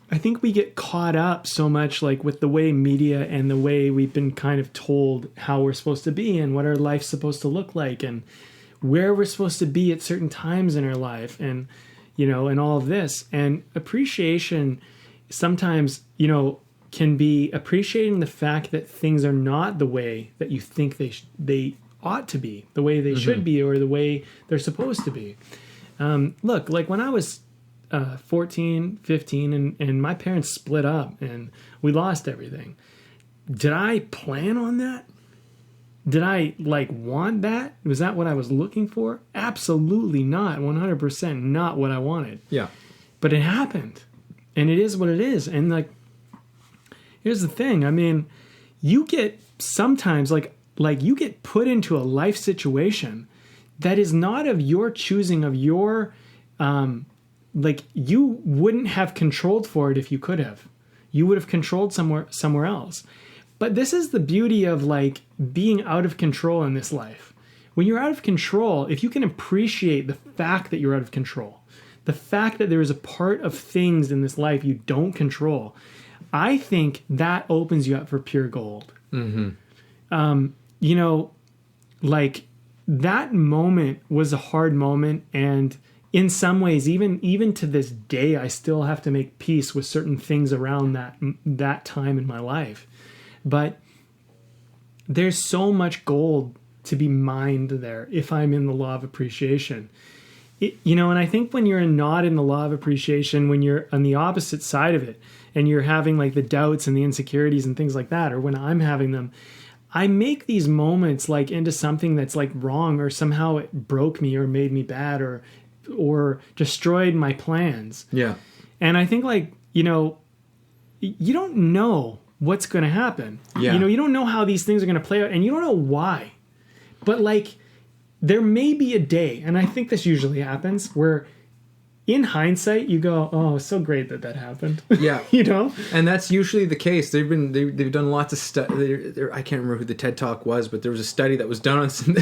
I think we get caught up so much like with the way media and the way we've been kind of told how we're supposed to be and what our life's supposed to look like and where we're supposed to be at certain times in our life, and, you know, and all of this. And appreciation sometimes, you know, can be appreciating the fact that things are not the way that you think they ought to be, the way they should be, or the way they're supposed to be. Look, like when I was 14, 15, and my parents split up and we lost everything. Did I plan on that? Did I like want that? Was that what I was looking for? Absolutely not. 100% not what I wanted. Yeah. But it happened, and it is what it is. And like, here's the thing. I mean, you get sometimes like you get put into a life situation that is not of your choosing, of your, like you wouldn't have controlled for it if you could have. You would have controlled somewhere else. But this is the beauty of like being out of control in this life. When you're out of control, if you can appreciate the fact that you're out of control, the fact that there is a part of things in this life you don't control, I think that opens you up for pure gold. You know, like that moment was a hard moment, and in some ways, even to this day, I still have to make peace with certain things around that time in my life. But there's so much gold to be mined there if I'm in the law of appreciation. You know, and I think when you're not in the law of appreciation, when you're on the opposite side of it and you're having like the doubts and the insecurities and things like that, or when I'm having them, I make these moments like into something that's like wrong, or somehow it broke me or made me bad or destroyed my plans. Yeah. And I think like, you know, you don't know what's going to happen. Yeah. You know, you don't know how these things are going to play out, and you don't know why. But like, there may be a day, and I think this usually happens, where in hindsight you go, "Oh, so great that happened." Yeah. You know? And that's usually the case. They've done lots of stuff. I can't remember who the TED Talk was, but there was a study that was done on some,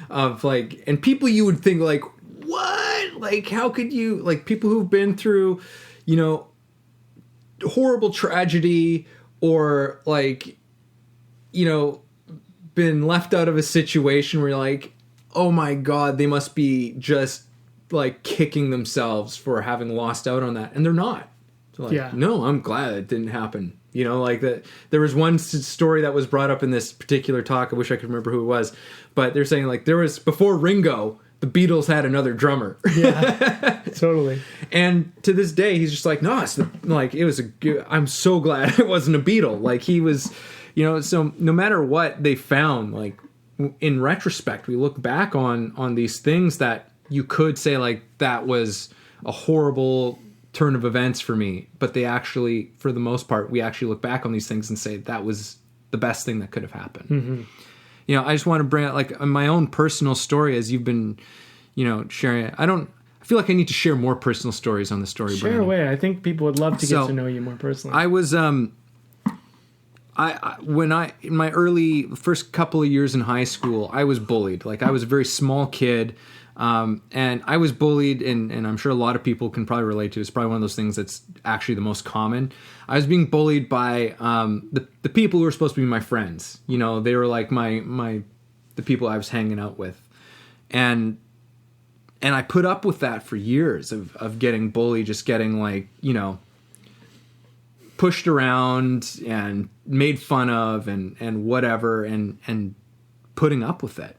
of like, and people you would think like, what? Like, how could you, like, people who've been through, you know, horrible tragedy, or like, you know, been left out of a situation where you're like, oh my God, they must be just like kicking themselves for having lost out on that. And they're not. They're like, no, I'm glad it didn't happen. You know, like that. There was one story that was brought up in this particular talk. I wish I could remember who it was, but they're saying like there was, before Ringo, the Beatles had another drummer. Yeah, totally. And to this day, he's just like, no, it's I'm so glad it wasn't a Beatle. Like he was, you know, so no matter what they found, like in retrospect, we look back on these things that you could say like, that was a horrible turn of events for me. But they actually, for the most part, we actually look back on these things and say that was the best thing that could have happened. Mm-hmm. You know, I just want to bring out like my own personal story as you've been, you know, sharing. I feel like I need to share more personal stories on the story. Share Brandon. away. I think people would love to get to know you more personally. I was, in my first couple of years in high school, I was bullied. Like, I was a very small kid, and I was bullied, and I'm sure a lot of people can probably relate to. It's probably one of those things that's actually the most common. I was being bullied by the people who were supposed to be my friends. You know, they were like the people I was hanging out with, and I put up with that for years of getting bullied, just getting, like, you know, pushed around and made fun of and whatever, and putting up with it.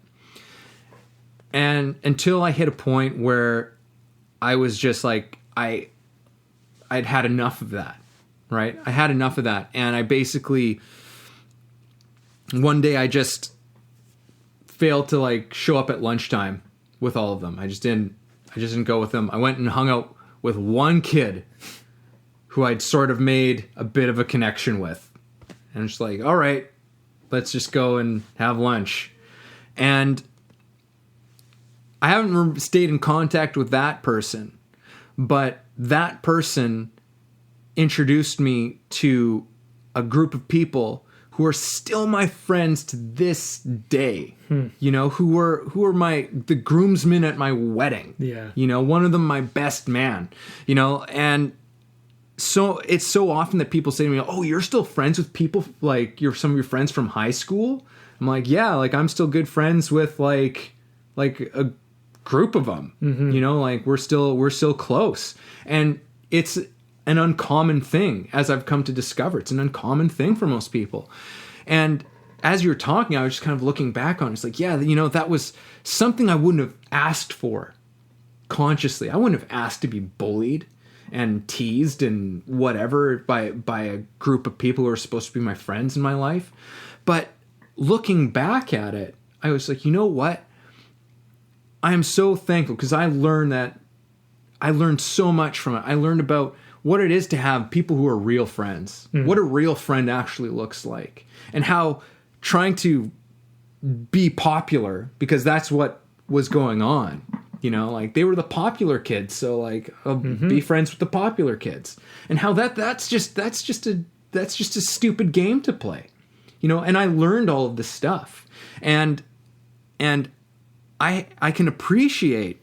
And until I hit a point where I was just like, I'd had enough of that, right? I had enough of that. And I basically, one day I just failed to, like, show up at lunchtime with all of them. I just didn't go with them. I went and hung out with one kid who I'd sort of made a bit of a connection with. And it's like, all right, let's just go and have lunch. And I haven't stayed in contact with that person, but that person introduced me to a group of people who are still my friends to this day. You know, who were the groomsmen at my wedding. Yeah. You know, one of them my best man. You know, and so it's so often that people say to me, "Oh, you're still friends with people, like, you're some of your friends from high school?" I'm like, "Yeah, like, I'm still good friends with like a group of them." Mm-hmm. You know, like, we're still close. And it's an uncommon thing, as I've come to discover. It's an uncommon thing for most people. And as you're talking, I was just kind of looking back on it. It's like, yeah, you know, that was something I wouldn't have asked for consciously. I wouldn't have asked to be bullied and teased and whatever by a group of people who are supposed to be my friends in my life. But looking back at it, I was like, you know what? I am so thankful, because I learned so much from it. I learned about what it is to have people who are real friends, what a real friend actually looks like, and how trying to be popular, because that's what was going on. You know, like, they were the popular kids, so, like, be friends with the popular kids, and how that's just a stupid game to play, you know. And I learned all of this stuff, and I can appreciate,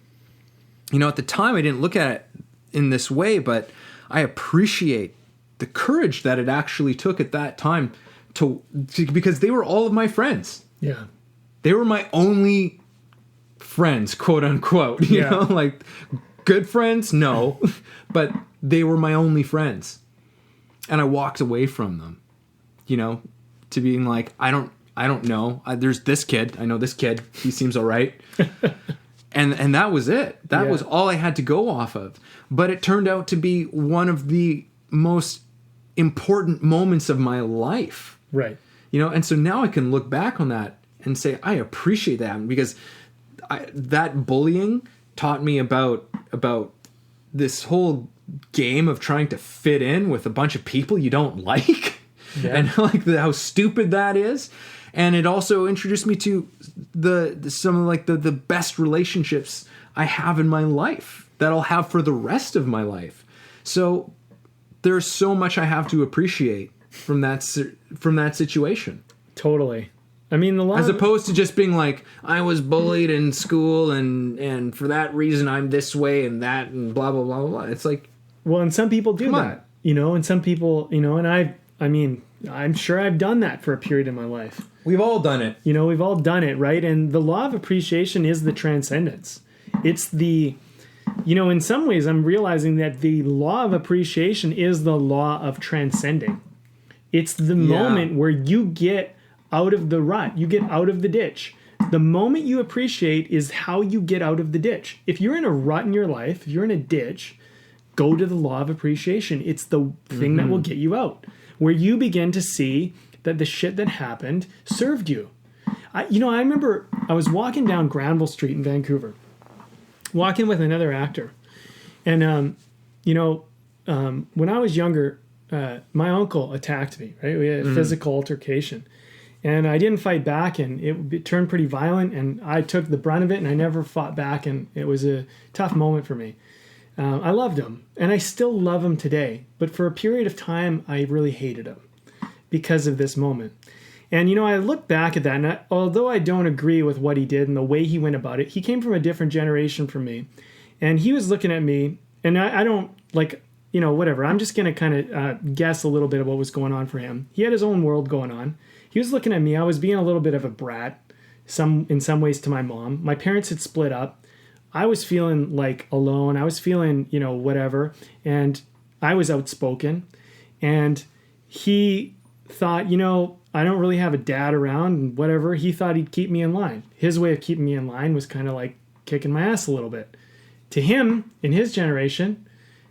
you know, at the time I didn't look at it in this way, but I appreciate the courage that it actually took at that time to because they were all of my friends. Yeah, they were my only friends, quote unquote, you know, like, good friends, no, but they were my only friends. And I walked away from them, you know, to being like, I don't know. There's this kid. I know this kid. He seems all right. and that was it. That was all I had to go off of. But it turned out to be one of the most important moments of my life. Right. You know, and so now I can look back on that and say, I appreciate that, because that bullying taught me about this whole game of trying to fit in with a bunch of people you don't like, and like how stupid that is. And it also introduced me to some of the best relationships I have in my life, that I'll have for the rest of my life. So there's so much I have to appreciate from that situation. Totally. I mean, as opposed to just being like, I was bullied in school, and for that reason I'm this way and that and blah blah blah blah. It's like, well, and some people do that, you know, and some people, you know, and I mean, I'm sure I've done that for a period in my life. We've all done it. You know, we've all done it, right? And the law of appreciation is the transcendence. It's the, you know, in some ways I'm realizing that the law of appreciation is the law of transcending. It's the moment where you get out of the rut, you get out of the ditch. The moment you appreciate is how you get out of the ditch. If you're in a rut in your life, if you're in a ditch, go to the law of appreciation. It's the thing that will get you out, where you begin to see that the shit that happened served you. I remember I was walking down Granville Street in Vancouver, walking with another actor. And, when I was younger, my uncle attacked me, right? We had a physical altercation. And I didn't fight back, and it turned pretty violent, and I took the brunt of it, and I never fought back, and it was a tough moment for me. I loved him, and I still love him today. But for a period of time, I really hated him because of this moment. And, I look back at that, and although I don't agree with what he did and the way he went about it, he came from a different generation from me. And he was looking at me, and I don't, whatever. I'm just going to kind of guess a little bit of what was going on for him. He had his own world going on. He was looking at me. I was being a little bit of a brat, in some ways to my mom. My parents had split up. I was feeling like alone. I was feeling, whatever. And I was outspoken. And he thought, I don't really have a dad around and whatever. He thought he'd keep me in line. His way of keeping me in line was kind of like kicking my ass a little bit. To him, in his generation,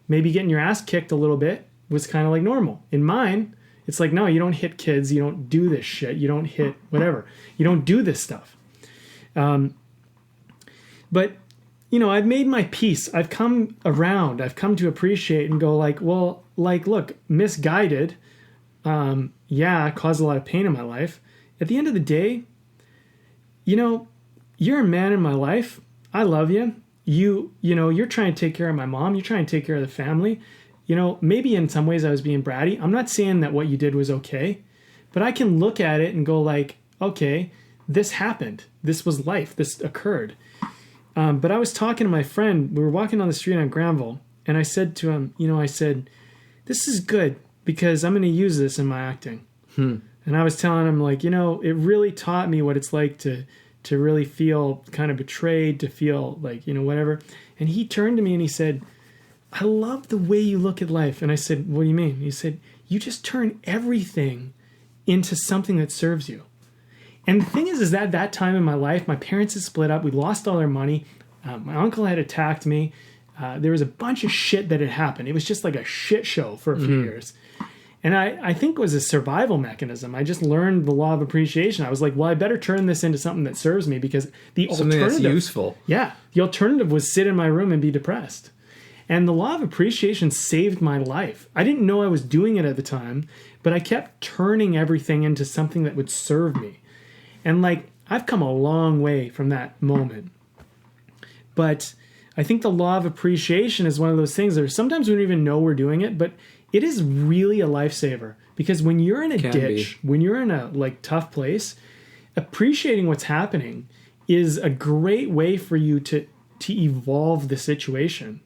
maybe getting your ass kicked a little bit was kind of like normal. In mine, it's like, no, you don't hit kids. You don't do this shit. You don't hit whatever. You don't do this stuff. But, I've made my peace. I've come around. I've come to appreciate and go like, well, look, misguided. It caused a lot of pain in my life. At the end of the day, you're a man in my life. I love you. You're trying to take care of my mom. You're trying to take care of the family. Maybe in some ways I was being bratty. I'm not saying that what you did was okay, but I can look at it and go like, okay, this happened. This was life. This occurred. But I was talking to my friend. We were walking on the street on Granville, and I said to him, this is good because I'm going to use this in my acting. And I was telling him like, it really taught me what it's like to really feel kind of betrayed, to feel like, whatever. And he turned to me and he said, I love the way you look at life. And I said, what do you mean? He said, you just turn everything into something that serves you. And the thing is that that time in my life, my parents had split up. We lost all their money. My uncle had attacked me. There was a bunch of shit that had happened. It was just like a shit show for a few years. And I think it was a survival mechanism. I just learned the law of appreciation. I was like, well, I better turn this into something that serves me because the something alternative... that's useful. Yeah. The alternative was sit in my room and be depressed. And the law of appreciation saved my life. I didn't know I was doing it at the time, but I kept turning everything into something that would serve me. And I've come a long way from that moment. But I think the law of appreciation is one of those things that sometimes we don't even know we're doing it, but it is really a lifesaver. Because when you're in a ditch, when you're in a tough place, appreciating what's happening is a great way for you to evolve the situation.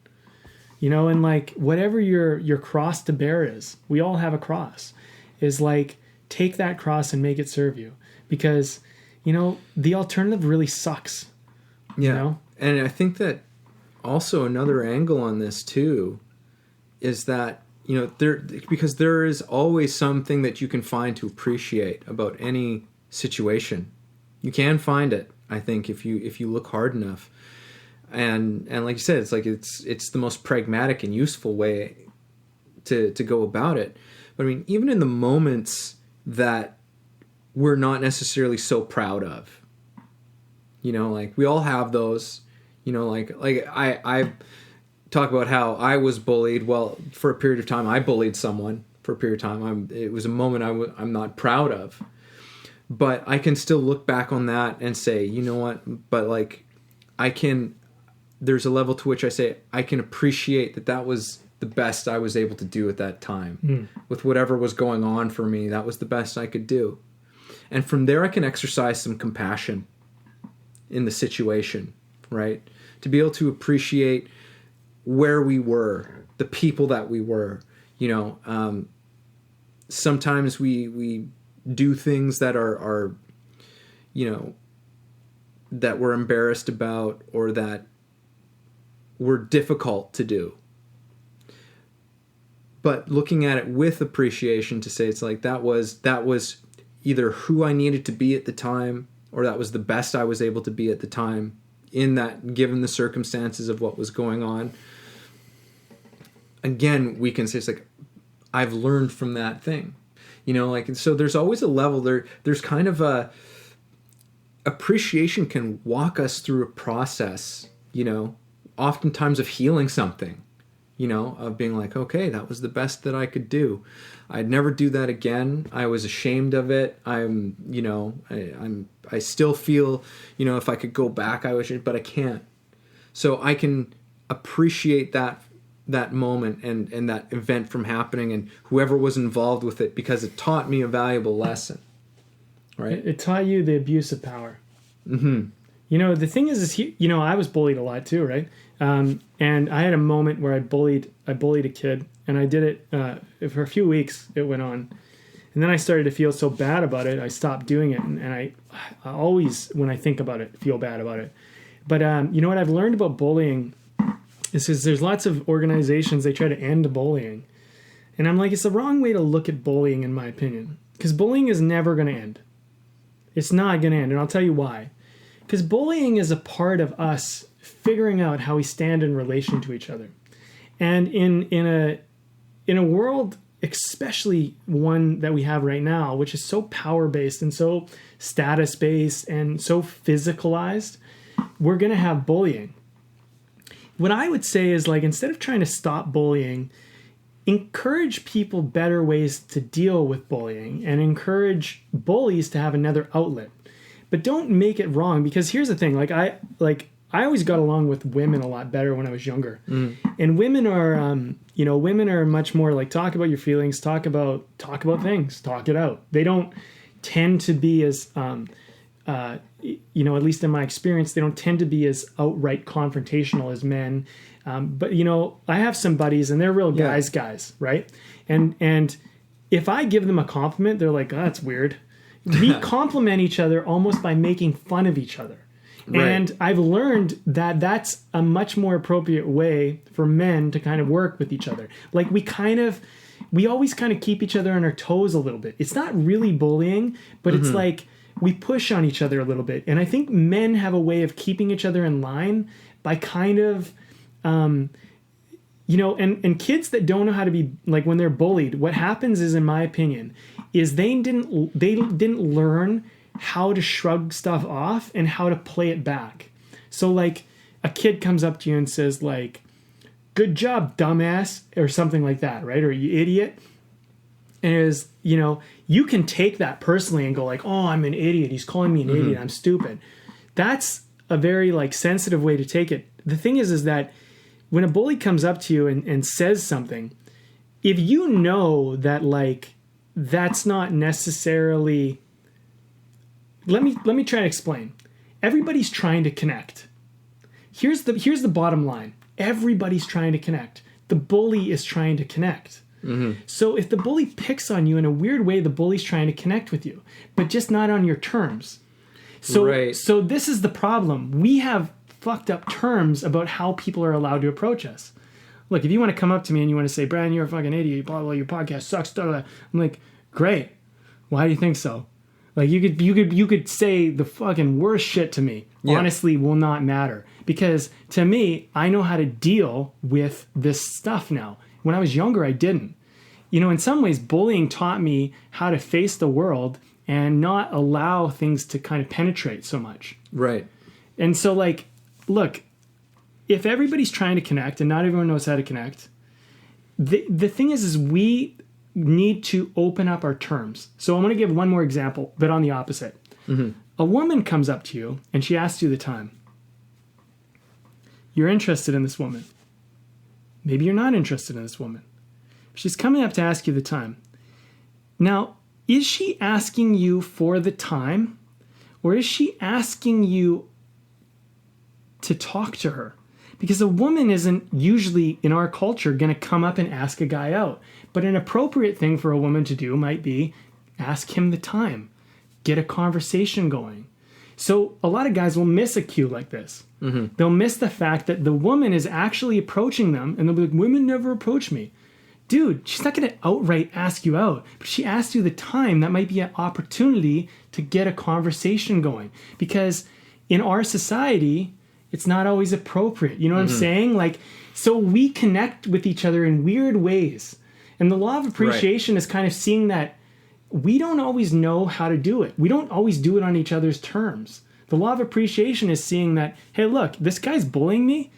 And whatever your cross to bear is, we all have a cross, is take that cross and make it serve you. Because, the alternative really sucks. Yeah. And I think that also another angle on this too is that, because there is always something that you can find to appreciate about any situation. You can find it, I think, if you look hard enough. And like you said, it's the most pragmatic and useful way to go about it. But I mean, even in the moments that we're not necessarily so proud of, we all have those, I talk about how I was bullied. Well, for a period of time, I bullied someone for a period of time. It was a moment I'm not proud of, but I can still look back on that and say, you know what, but there's a level to which I say I can appreciate that was the best I was able to do at that time. With whatever was going on for me, that was the best I could do. And from there, I can exercise some compassion in the situation, right? To be able to appreciate where we were, the people that we were. Sometimes we do things that are that we're embarrassed about or that were difficult to do. But looking at it with appreciation to say that was either who I needed to be at the time or that was the best I was able to be at the time in that, given the circumstances of what was going on. Again, we can say I've learned from that thing, so there's always a level there's kind of a appreciation can walk us through a process, oftentimes of healing something, of being okay, that was the best that I could do. I'd never do that again. I was ashamed of it. I still feel, if I could go back, I wish, but I can't. So I can appreciate that that moment and that event from happening and whoever was involved with it, because it taught me a valuable lesson. Right? It taught you the abuse of power. Mm-hmm. The thing is I was bullied a lot too, right? And I had a moment where I bullied a kid, and I did it for a few weeks. It went on, and then I started to feel so bad about it. I stopped doing it, and I always, when I think about it, feel bad about it. But what I've learned about bullying is there's lots of organizations, they try to end bullying, and I'm like, it's the wrong way to look at bullying, in my opinion, because bullying is never going to end. It's not going to end, and I'll tell you why. Because bullying is a part of us figuring out how we stand in relation to each other. And in a world, especially one that we have right now, which is so power-based and so status-based and so physicalized, we're going to have bullying. What I would say is, like, instead of trying to stop bullying, encourage people better ways to deal with bullying and encourage bullies to have another outlet. But don't make it wrong, because here's the thing, I always got along with women a lot better when I was younger. And women are much more like, talk about your feelings, talk about things, talk it out. They don't tend to be as at least in my experience, they don't tend to be as outright confrontational as men. But I have some buddies, and they're real guys, right? And if I give them a compliment, they're like, oh, that's weird. We compliment each other almost by making fun of each other. Right. And I've learned that that's a much more appropriate way for men to kind of work with each other. Like, we always kind of keep each other on our toes a little bit. It's not really bullying, but it's like we push on each other a little bit. And I think men have a way of keeping each other in line by kind of, and kids that don't know how to be, like, when they're bullied, what happens is, in my opinion, is they didn't learn how to shrug stuff off and how to play it back. So, like, a kid comes up to you and says, like, good job, dumbass, or something like that, right? Or you idiot. And it is, you can take that personally and go like, oh, I'm an idiot. He's calling me an idiot. I'm stupid. That's a very, like, sensitive way to take it. The thing is that when a bully comes up to you and says something, if you know that, like, that's not necessarily... Let me try to explain. Everybody's trying to connect. Here's the bottom line. Everybody's trying to connect. The bully is trying to connect. So if the bully picks on you, in a weird way, the bully's trying to connect with you, but just not on your terms. So So this is the problem. We have fucked up terms about how people are allowed to approach us. Look, if you want to come up to me and you want to say, Brian, you're a fucking idiot, blah, blah, your podcast sucks, blah, blah. I'm like, great. Why do you think so? Like, you could say the fucking worst shit to me. Yeah. Honestly, will not matter. Because to me, I know how to deal with this stuff now. When I was younger, I didn't. In some ways, bullying taught me how to face the world and not allow things to kind of penetrate so much. Right. And so, like, look, if everybody's trying to connect and not everyone knows how to connect, the thing is we need to open up our terms. So I'm going to give one more example, but on the opposite. A woman comes up to you and she asks you the time. You're interested in this woman. Maybe you're not interested in this woman. She's coming up to ask you the time. Now, is she asking you for the time, or is she asking you to talk to her? Because a woman isn't usually, in our culture, going to come up and ask a guy out. But an appropriate thing for a woman to do might be ask him the time. Get a conversation going. So a lot of guys will miss a cue like this. They'll miss the fact that the woman is actually approaching them, and they'll be like, women never approach me. Dude, she's not going to outright ask you out. But she asks you the time. That might be an opportunity to get a conversation going. Because in our society... it's not always appropriate. You know what I'm saying? Like, so we connect with each other in weird ways. And the law of appreciation is kind of seeing that we don't always know how to do it. We don't always do it on each other's terms. The law of appreciation is seeing that, hey, look, this guy's bullying me.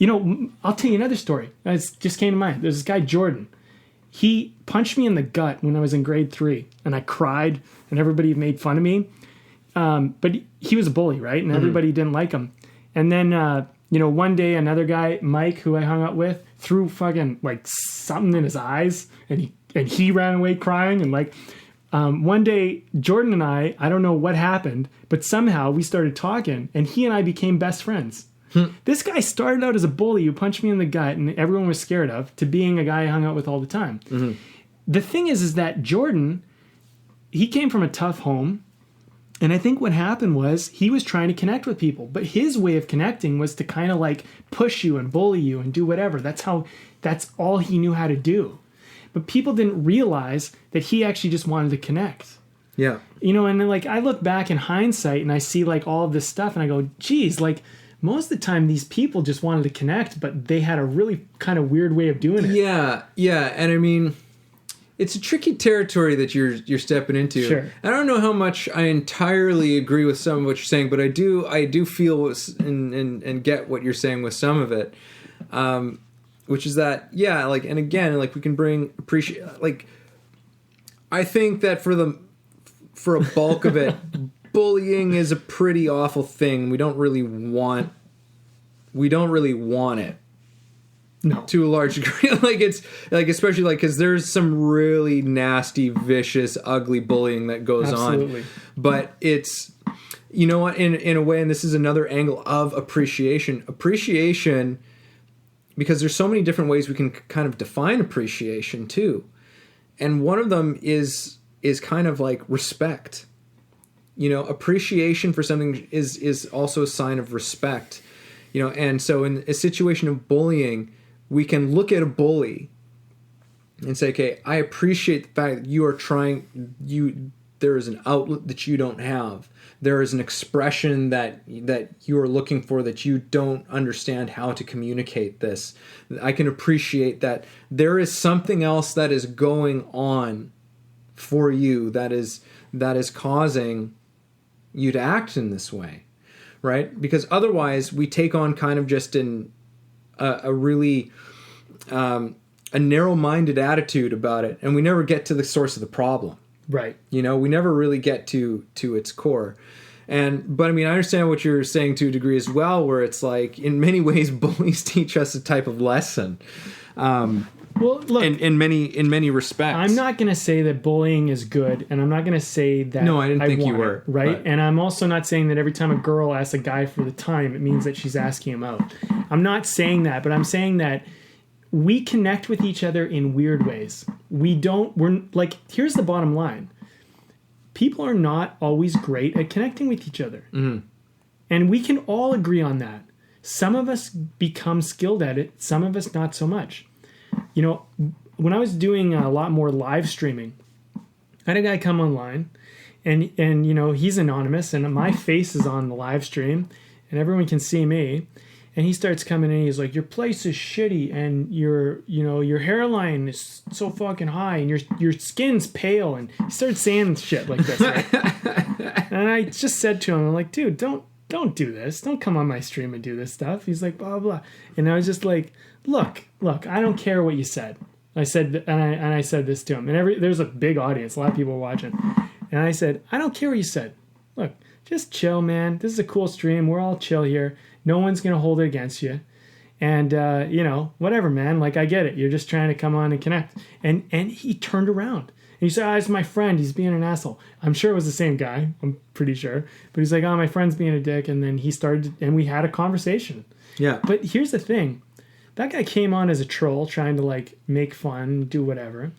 I'll tell you another story. It just came to mind. There's this guy, Jordan. He punched me in the gut when I was in grade 3. And I cried, and everybody made fun of me. But he was a bully, right? And everybody didn't like him. And then one day another guy, Mike, who I hung out with, threw fucking like something in his eyes, and he ran away crying. And like one day, Jordan and I don't know what happened, but somehow we started talking, and he and I became best friends. This guy started out as a bully who punched me in the gut and everyone was scared of, to being a guy I hung out with all the time. The thing is that Jordan, he came from a tough home. And I think what happened was he was trying to connect with people, but his way of connecting was to kind of like push you and bully you and do whatever. That's all he knew how to do. But people didn't realize that he actually just wanted to connect. Yeah. And then like I look back in hindsight and I see like all of this stuff and I go, geez, like most of the time these people just wanted to connect, but they had a really kind of weird way of doing it. Yeah. Yeah. And I mean, it's a tricky territory that you're stepping into. Sure. I don't know how much I entirely agree with some of what you're saying, but I do feel and get what you're saying with some of it, which is that like, and again, like we can appreciate, like I think that for a bulk of it, bullying is a pretty awful thing. We don't really want it. No. To a large degree. Like it's like, especially like, cause there's some really nasty, vicious, ugly bullying that goes Absolutely. on, but it's, you know what, in a way, and this is another angle of appreciation, because there's so many different ways we can kind of define appreciation too. And one of them is kind of like respect. Appreciation for something is also a sign of respect, and so in a situation of bullying, we can look at a bully and say, okay, I appreciate the fact that you are trying, there is an outlet that you don't have. There is an expression that you are looking for that you don't understand how to communicate this. I can appreciate that there is something else that is going on for you that is causing you to act in this way, right? Because otherwise we take on kind of just a really a narrow-minded attitude about it, and we never get to the source of the problem. Right. We never really get to its core. But I mean, I understand what you're saying to a degree as well, where it's like, in many ways, bullies teach us a type of lesson. Well, look, in many respects. I'm not going to say that bullying is good, and I'm not going to say that. No, I didn't think you were. Right? But. And I'm also not saying that every time a girl asks a guy for the time, it means that she's asking him out. I'm not saying that, but I'm saying that we connect with each other in weird ways. We're like, here's the bottom line. People are not always great at connecting with each other. Mm-hmm. And we can all agree on that. Some of us become skilled at it, some of us not so much. When I was doing a lot more live streaming, I had a guy come online and he's anonymous and my face is on the live stream and everyone can see me. And he starts coming in and he's like, your place is shitty and your hairline is so fucking high and your skin's pale. And he started saying shit like this. Right? And I just said to him, I'm like, dude, don't do this. Don't come on my stream and do this stuff. He's like, blah, blah. And I was just like, look, I don't care what you said. I said, and I said this to him. And there's a big audience. A lot of people were watching. And I said, I don't care what you said. Look, just chill, man. This is a cool stream. We're all chill here. No one's going to hold it against you. And, whatever, man. Like, I get it. You're just trying to come on and connect. And he turned around. And he said, it's my friend. He's being an asshole. I'm sure it was the same guy. I'm pretty sure. But he's like, my friend's being a dick. And then he started, and we had a conversation. Yeah. But here's the thing. That guy came on as a troll, trying to, like, make fun, do whatever.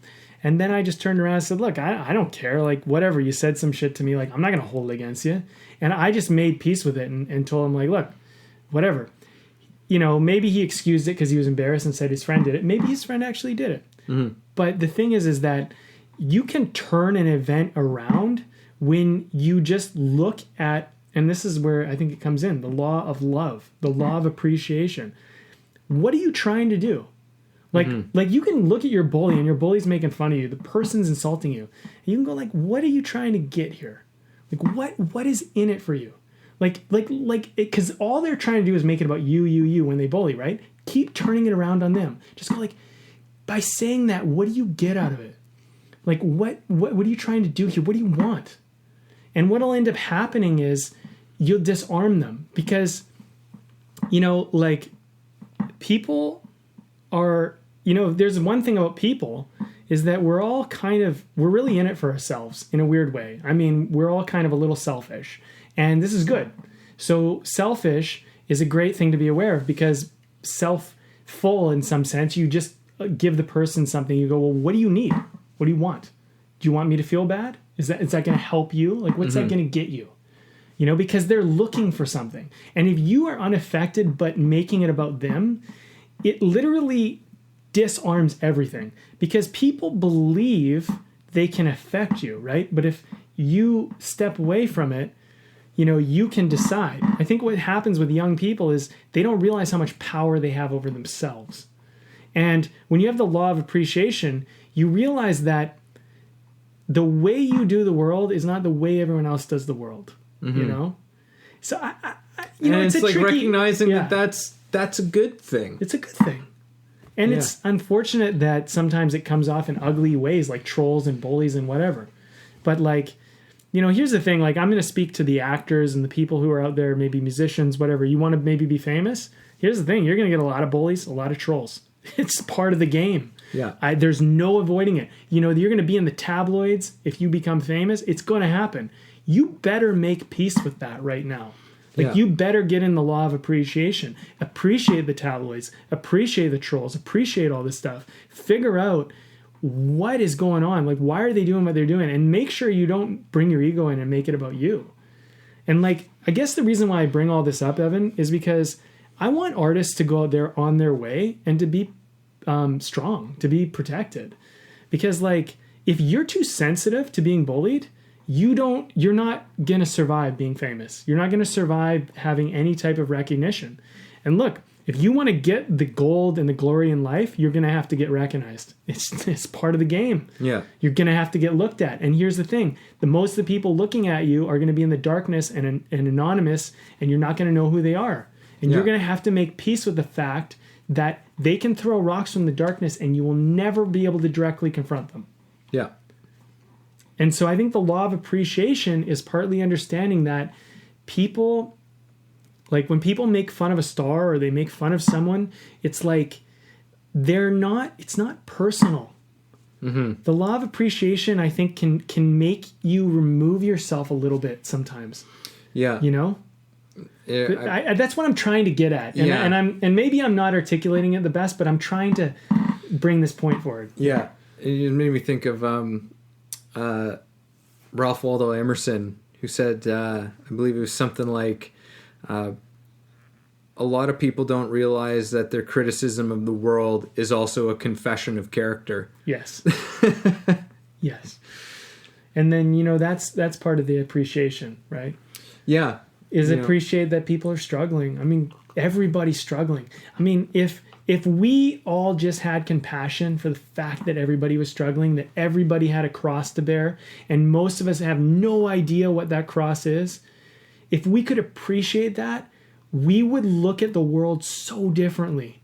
And then I just turned around and said, look, I don't care. Like, whatever. You said some shit to me. Like, I'm not going to hold it against you. And I just made peace with it and told him, like, look, whatever. Maybe he excused it because he was embarrassed and said his friend did it. Maybe his friend actually did it. Mm-hmm. But the thing is that you can turn an event around when you just look at, and this is where I think it comes in, the law of love, the law of appreciation. What are you trying to do? Like, like you can look at your bully and your bully's making fun of you. The person's insulting you. And you can go like, what are you trying to get here? Like, what is in it for you? Like, because all they're trying to do is make it about you when they bully, right? Keep turning it around on them. Just go like, by saying that, what do you get out of it? Like, what are you trying to do here? What do you want? And what'll end up happening is you'll disarm them because like people are, there's one thing about people is that we're really in it for ourselves in a weird way. I mean, we're all kind of a little selfish, and this is good. So selfish is a great thing to be aware of, because self-full in some sense, you just give the person something. You go, well, what do you need? What do you want? Do you want me to feel bad? Is that going to help you? Like, what's that going to get you? Because they're looking for something. And if you are unaffected but making it about them, it literally disarms everything, because people believe they can affect you, right? But if you step away from it, you can decide. I think what happens with young people is they don't realize how much power they have over themselves. And when you have the law of appreciation, you realize that the way you do the world is not the way everyone else does the world. So it's like tricky, recognizing that's a good thing. It's a good thing. And it's unfortunate that sometimes it comes off in ugly ways, like trolls and bullies and whatever. But here's the thing, like, I'm going to speak to the actors and the people who are out there, maybe musicians, whatever. You want to maybe be famous? Here's the thing, you're going to get a lot of bullies, a lot of trolls. It's part of the game. Yeah. There's no avoiding it. You're going to be in the tabloids if you become famous. It's going to happen. You better make peace with that right now. You better get in the law of appreciation. Appreciate the tabloids. Appreciate the trolls. Appreciate all this stuff. Figure out what is going on. Like, why are they doing what they're doing? And make sure you don't bring your ego in and make it about you. And I guess the reason why I bring all this up, Evan, is because I want artists to go out there on their way and to be strong, to be protected. Because if you're too sensitive to being bullied, you're not going to survive being famous. You're not going to survive having any type of recognition. And look, if you want to get the gold and the glory in life, you're going to have to get recognized. It's part of the game. Yeah. You're going to have to get looked at. And here's the thing. Most of the people looking at you are going to be in the darkness and anonymous, and you're not going to know who they are. And you're going to have to make peace with the fact that they can throw rocks from the darkness and you will never be able to directly confront them. Yeah. And so I think the law of appreciation is partly understanding that people, when people make fun of a star or they make fun of someone, it's it's not personal. Mm-hmm. The law of appreciation, I think, can make you remove yourself a little bit sometimes. Yeah. Yeah, that's what I'm trying to get at. And maybe I'm not articulating it the best, but I'm trying to bring this point forward. Yeah. It made me think of Ralph Waldo Emerson, who said, I believe it was something like, a lot of people don't realize that their criticism of the world is also a confession of character. Yes. Yes. And then, that's part of the appreciation, right? Yeah. Is appreciate that people are struggling. I mean, everybody's struggling. I mean, if we all just had compassion for the fact that everybody was struggling, that everybody had a cross to bear, and most of us have no idea what that cross is, if we could appreciate that, we would look at the world so differently.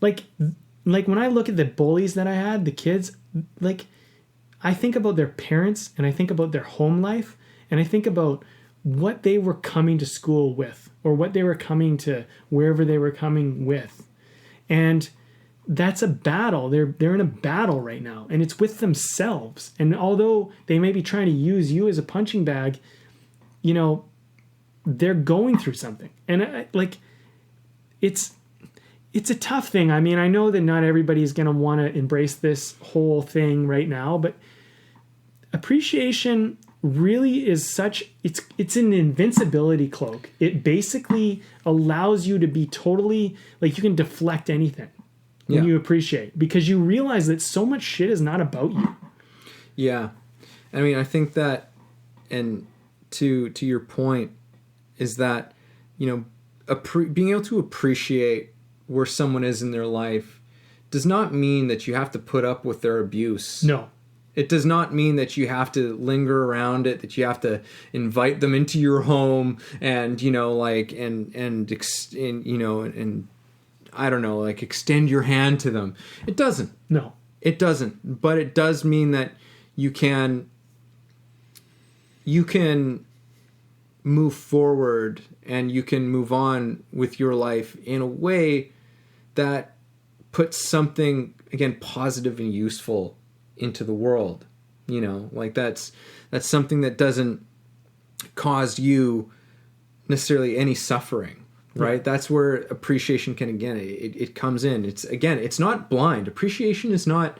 Like when I look at the bullies that I had, the kids, I think about their parents and I think about their home life and I think about what they were coming to school with or what they were coming to wherever they were coming with. And that's a battle. They're in a battle right now, and it's with themselves. And although they may be trying to use you as a punching bag, they're going through something. And it's a tough thing. I mean, I know that not everybody is going to want to embrace this whole thing right now, but appreciation really is it's an invincibility cloak. It basically allows you to be totally, you can deflect anything when you appreciate, because you realize that so much shit is not about you. Yeah. I mean, I think that, and to your point, is that, being able to appreciate where someone is in their life does not mean that you have to put up with their abuse. No. It does not mean that you have to linger around it, that you have to invite them into your home and, I don't know, extend your hand to them. It doesn't. No. It doesn't. But it does mean that you can move forward and you can move on with your life in a way that puts something, again, positive and useful into the world. You know, like that's something that doesn't cause you necessarily any suffering, right? That's where appreciation can, again, it comes in. It's not blind. Appreciation is not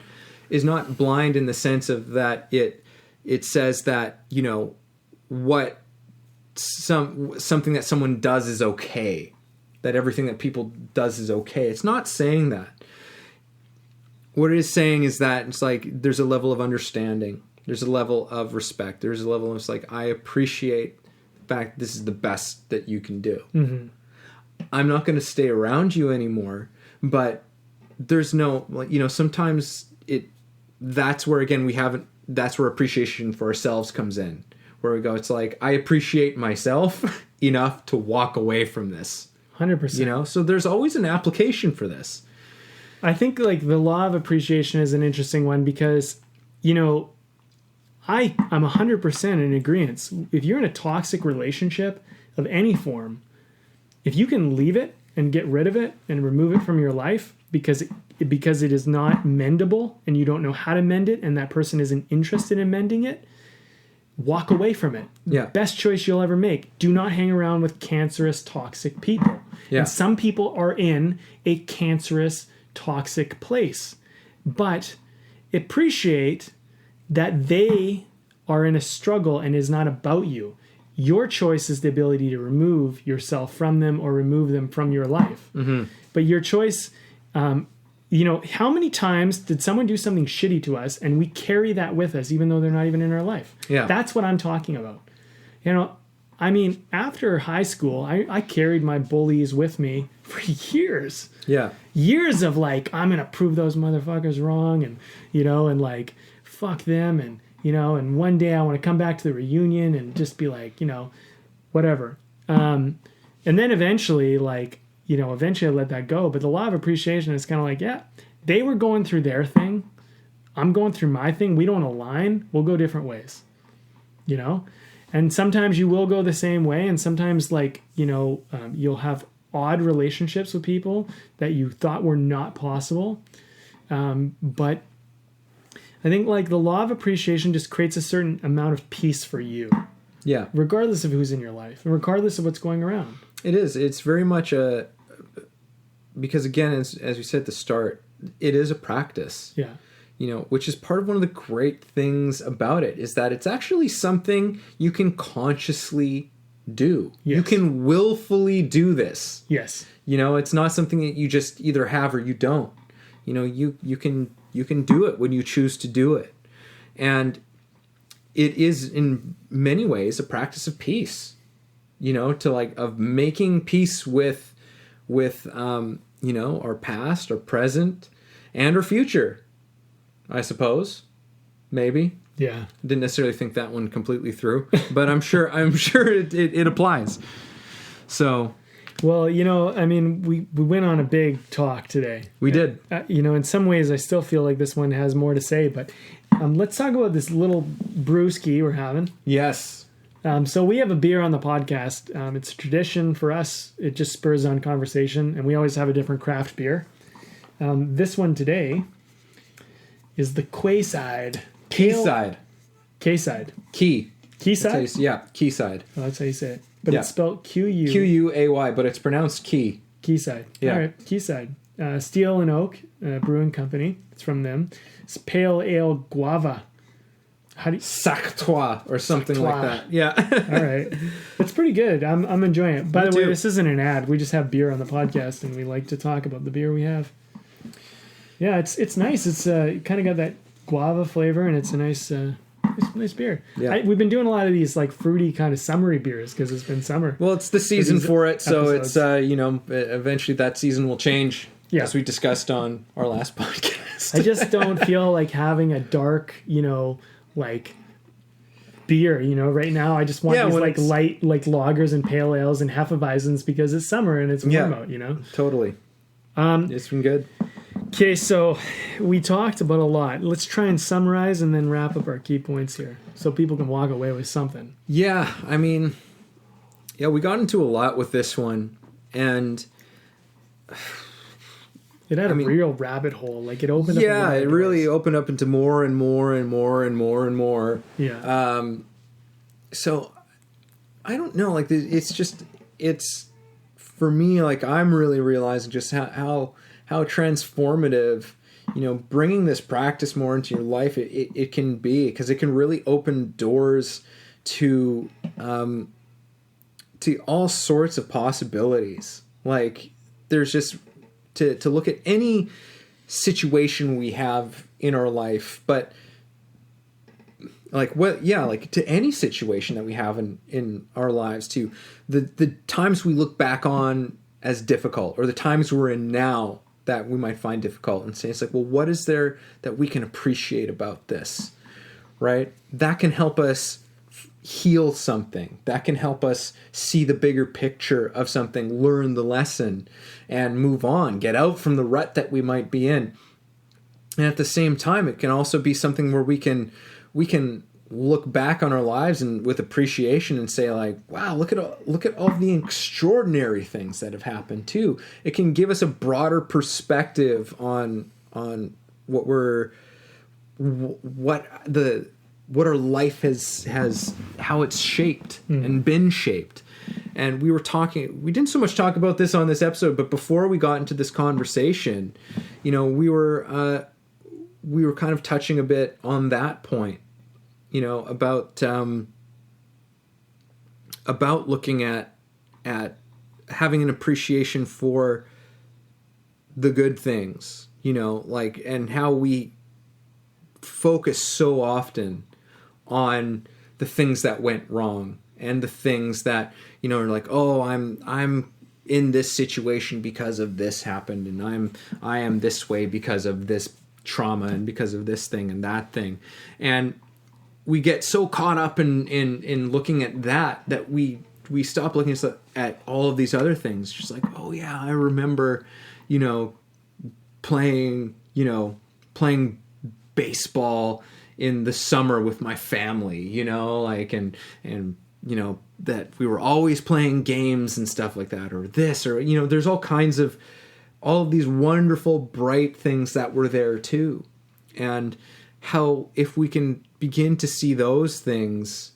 blind in the sense of that it says that, you know, what something that someone does is okay, that everything that people does is okay. It's not saying that. What it is saying is that it's like there's a level of understanding, there's a level of respect, there's a level of it's like, I appreciate the fact this is the best that you can do. Mm-hmm. I'm not going to stay around you anymore, but there's no, like, you know, sometimes that's where, again, that's where appreciation for ourselves comes in. Where we go, it's like, I appreciate myself enough to walk away from this. 100%. You know, so there's always an application for this. I think like the law of appreciation is an interesting one because, you know, I'm 100% in agreement. If you're in a toxic relationship of any form, if you can leave it and get rid of it and remove it from your life because it is not mendable and you don't know how to mend it and that person isn't interested in mending it, walk away from it. Yeah. Best choice you'll ever make. Do not hang around with cancerous, toxic people. Yeah. And some people are in a cancerous, toxic place. But appreciate that they are in a struggle and is not about you. Your choice is the ability to remove yourself from them or remove them from your life. Mm-hmm. But your choice, you know, how many times did someone do something shitty to us and we carry that with us even though they're not even in our life? Yeah. That's what I'm talking about. You know, I mean, after high school, I carried my bullies with me for years. Yeah. Years of like, I'm going to prove those motherfuckers wrong and, you know, and like, fuck them. And, you know, and one day I want to come back to the reunion and just be like, you know, whatever. And then eventually, like, you know, eventually I let that go. But the law of appreciation is kind of like, yeah, they were going through their thing. I'm going through my thing. We don't align. We'll go different ways, you know? And sometimes you will go the same way. And sometimes, like, you know, you'll have odd relationships with people that you thought were not possible. But I think, like, the law of appreciation just creates a certain amount of peace for you. Yeah. Regardless of who's in your life and regardless of what's going around. It is. It's very much because, again, as we said at the start, it is a practice. Yeah. You know, which is part of one of the great things about it is that it's actually something you can consciously do. Yes. You can willfully do this. Yes. You know, it's not something that you just either have or you don't. You know, you can do it when you choose to do it. And it is in many ways a practice of peace. You know, of making peace with you know, our past, our present, and our future. I suppose, maybe. Yeah. Didn't necessarily think that one completely through, but I'm sure it applies. So, well, you know, I mean, we went on a big talk today. We did. You know, in some ways, I still feel like this one has more to say, but let's talk about this little brewski we're having. Yes. So we have a beer on the podcast. It's a tradition for us. It just spurs on conversation, and we always have a different craft beer. This one today is the Quayside. Quayside. Quayside. Quayside? Quayside. Oh, that's how you say it. But Yeah. it's spelled Q-U. Q-U-A-Y, but it's pronounced Quay. Quayside. Yeah. All right, Quayside. Steel and Oak Brewing Company. It's from them. It's Pale Ale Guava. How do you... Sactois or something like that. Yeah. All right. It's pretty good. I'm enjoying it. By Me the way, too. this isn't an ad. We just have beer on the podcast, and we like to talk about the beer we have. Yeah, it's nice. It's kind of got that guava flavor, and it's a nice beer. Yeah. We've been doing a lot of these like fruity kind of summery beers because it's been summer. Well, it's the season for it, so episodes. it's you know, eventually that season will change. Yeah. As we discussed on our last podcast. I just don't feel like having a dark, you know, like beer. You know, right now I just want these like light, like lagers and pale ales and hefeweizens because it's summer and it's warm out. You know, Totally. It's been good. Okay, so we talked about a lot. Let's try and summarize and then wrap up our key points here so people can walk away with something. Yeah, I mean, Yeah, we got into a lot with this one, and it had a real rabbit hole. Like it opened up. Yeah, it really opened up into more and more and more and more and more. Yeah. So I don't know. Like it's for me. Like I'm really realizing just how transformative, bringing this practice more into your life it can be, because it can really open doors to all sorts of possibilities. Like there's just to look at any situation we have in our life, but like to any situation that we have in our lives, to the times we look back on as difficult, or the times we're in now that we might find difficult, and say, it's like, well, what is there that we can appreciate about this, right? That can help us heal something. That can help us see the bigger picture of something, learn the lesson, and move on, get out from the rut that we might be in. And at the same time, it can also be something where we can look back on our lives and with appreciation and say, like, wow, look at all the extraordinary things that have happened too. It can give us a broader perspective on what our life has how it's shaped and been shaped. And we didn't so much talk about this on this episode, but before we got into this conversation, we were kind of touching a bit on that point, about looking at having an appreciation for the good things, and how we focus so often on the things that went wrong, and the things that, are like, oh, I'm in this situation because of this happened, and I am this way because of this trauma, and because of this thing and that thing. And we get so caught up in looking at that we stop looking at all of these other things. Just like, oh yeah, I remember, playing baseball in the summer with my family, and that we were always playing games and stuff like that, or this, or, there's all of these wonderful, bright things that were there too. And how, if we can begin to see those things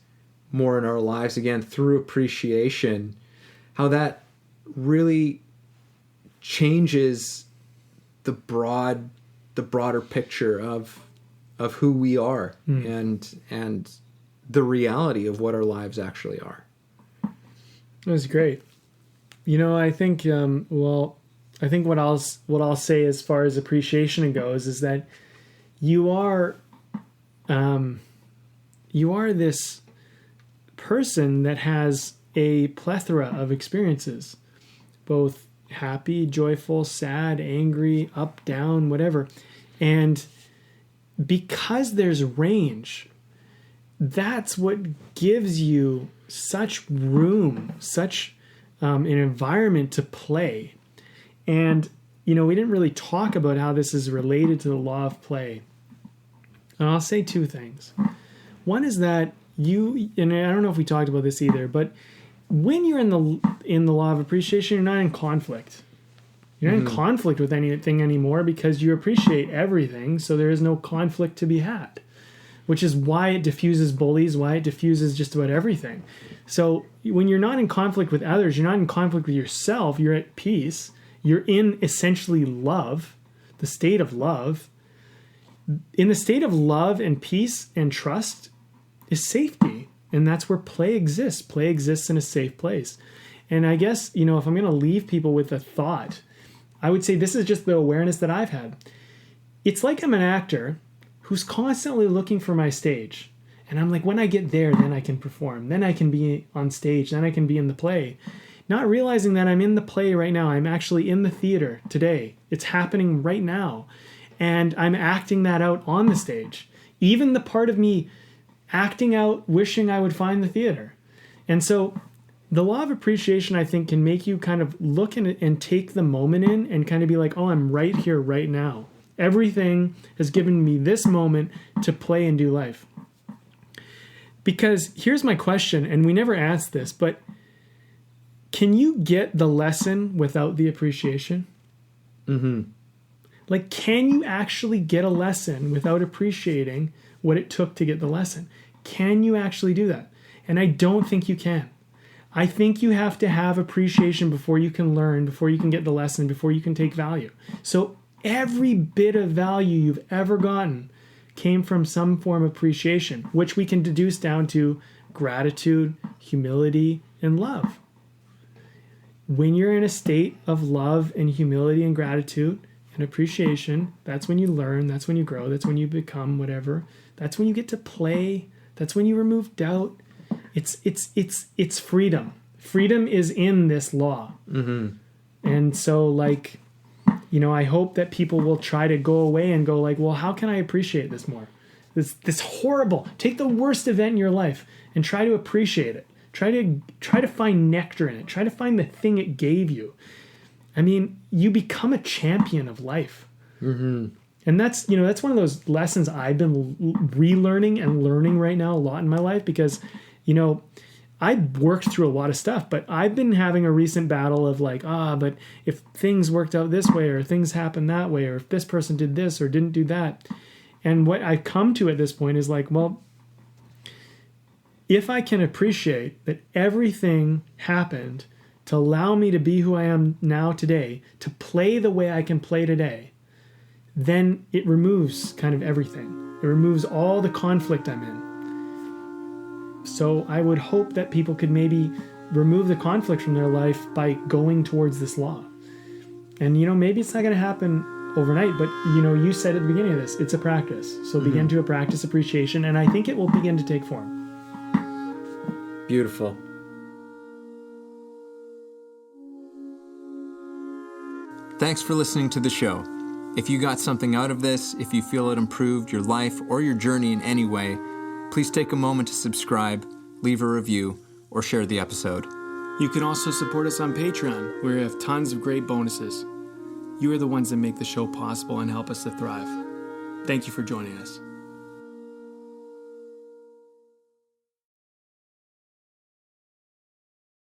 more in our lives again through appreciation, how that really changes the broader picture of who we are and the reality of what our lives actually are. That's great. I think I think what I'll say as far as appreciation goes is that you are this person that has a plethora of experiences, both happy, joyful, sad, angry, up, down, whatever. And because there's range, that's what gives you such room, such an environment to play. And, we didn't really talk about how this is related to the law of play. And I'll say two things. One is that and I don't know if we talked about this either, but when you're in the law of appreciation, you're not in conflict. You're not in conflict with anything anymore, because you appreciate everything, so there is no conflict to be had, which is why it diffuses bullies, why it diffuses just about everything. So when you're not in conflict with others, you're not in conflict with yourself, you're at peace, you're in essentially love, the state of love. In the state of love and peace and trust is safety. And that's where play exists. Play exists in a safe place. And I guess, if I'm going to leave people with a thought, I would say this is just the awareness that I've had. It's like I'm an actor who's constantly looking for my stage. And I'm like, when I get there, then I can perform. Then I can be on stage. Then I can be in the play. Not realizing that I'm in the play right now. I'm actually in the theater today. It's happening right now. And I'm acting that out on the stage. Even the part of me acting out, wishing I would find the theater. And so the law of appreciation, I think, can make you kind of look and take the moment in and kind of be like, oh, I'm right here, right now. Everything has given me this moment to play and do life. Because here's my question, and we never asked this, but can you get the lesson without the appreciation? Like, can you actually get a lesson without appreciating what it took to get the lesson? Can you actually do that? And I don't think you can. I think you have to have appreciation before you can learn, before you can get the lesson, before you can take value. So every bit of value you've ever gotten came from some form of appreciation, which we can deduce down to gratitude, humility, and love. When you're in a state of love and humility and gratitude and appreciation, that's when you learn, that's when you grow, that's when you become whatever. That's when you get to play. That's when you remove doubt. It's freedom. Freedom is in this law. And so, like, you know, I hope that people will try to go away and go like, well, how can I appreciate this more? This horrible, take the worst event in your life and try to appreciate it. Try to find nectar in it. Try to find the thing it gave you. I mean, you become a champion of life. And that's one of those lessons I've been relearning and learning right now a lot in my life, because, you know, I worked through a lot of stuff, but I've been having a recent battle of like, but if things worked out this way, or things happened that way, or if this person did this or didn't do that. And what I've come to at this point is like, well, if I can appreciate that everything happened to allow me to be who I am now today, to play the way I can play today, then it removes kind of everything. It removes all the conflict I'm in. So I would hope that people could maybe remove the conflict from their life by going towards this law. And, you know, maybe it's not going to happen overnight, but, you know, you said at the beginning of this, it's a practice. So begin to practice appreciation, and I think it will begin to take form. Beautiful. Thanks for listening to the show. If you got something out of this, if you feel it improved your life or your journey in any way, please take a moment to subscribe, leave a review, or share the episode. You can also support us on Patreon, where we have tons of great bonuses. You are the ones that make the show possible and help us to thrive. Thank you for joining us.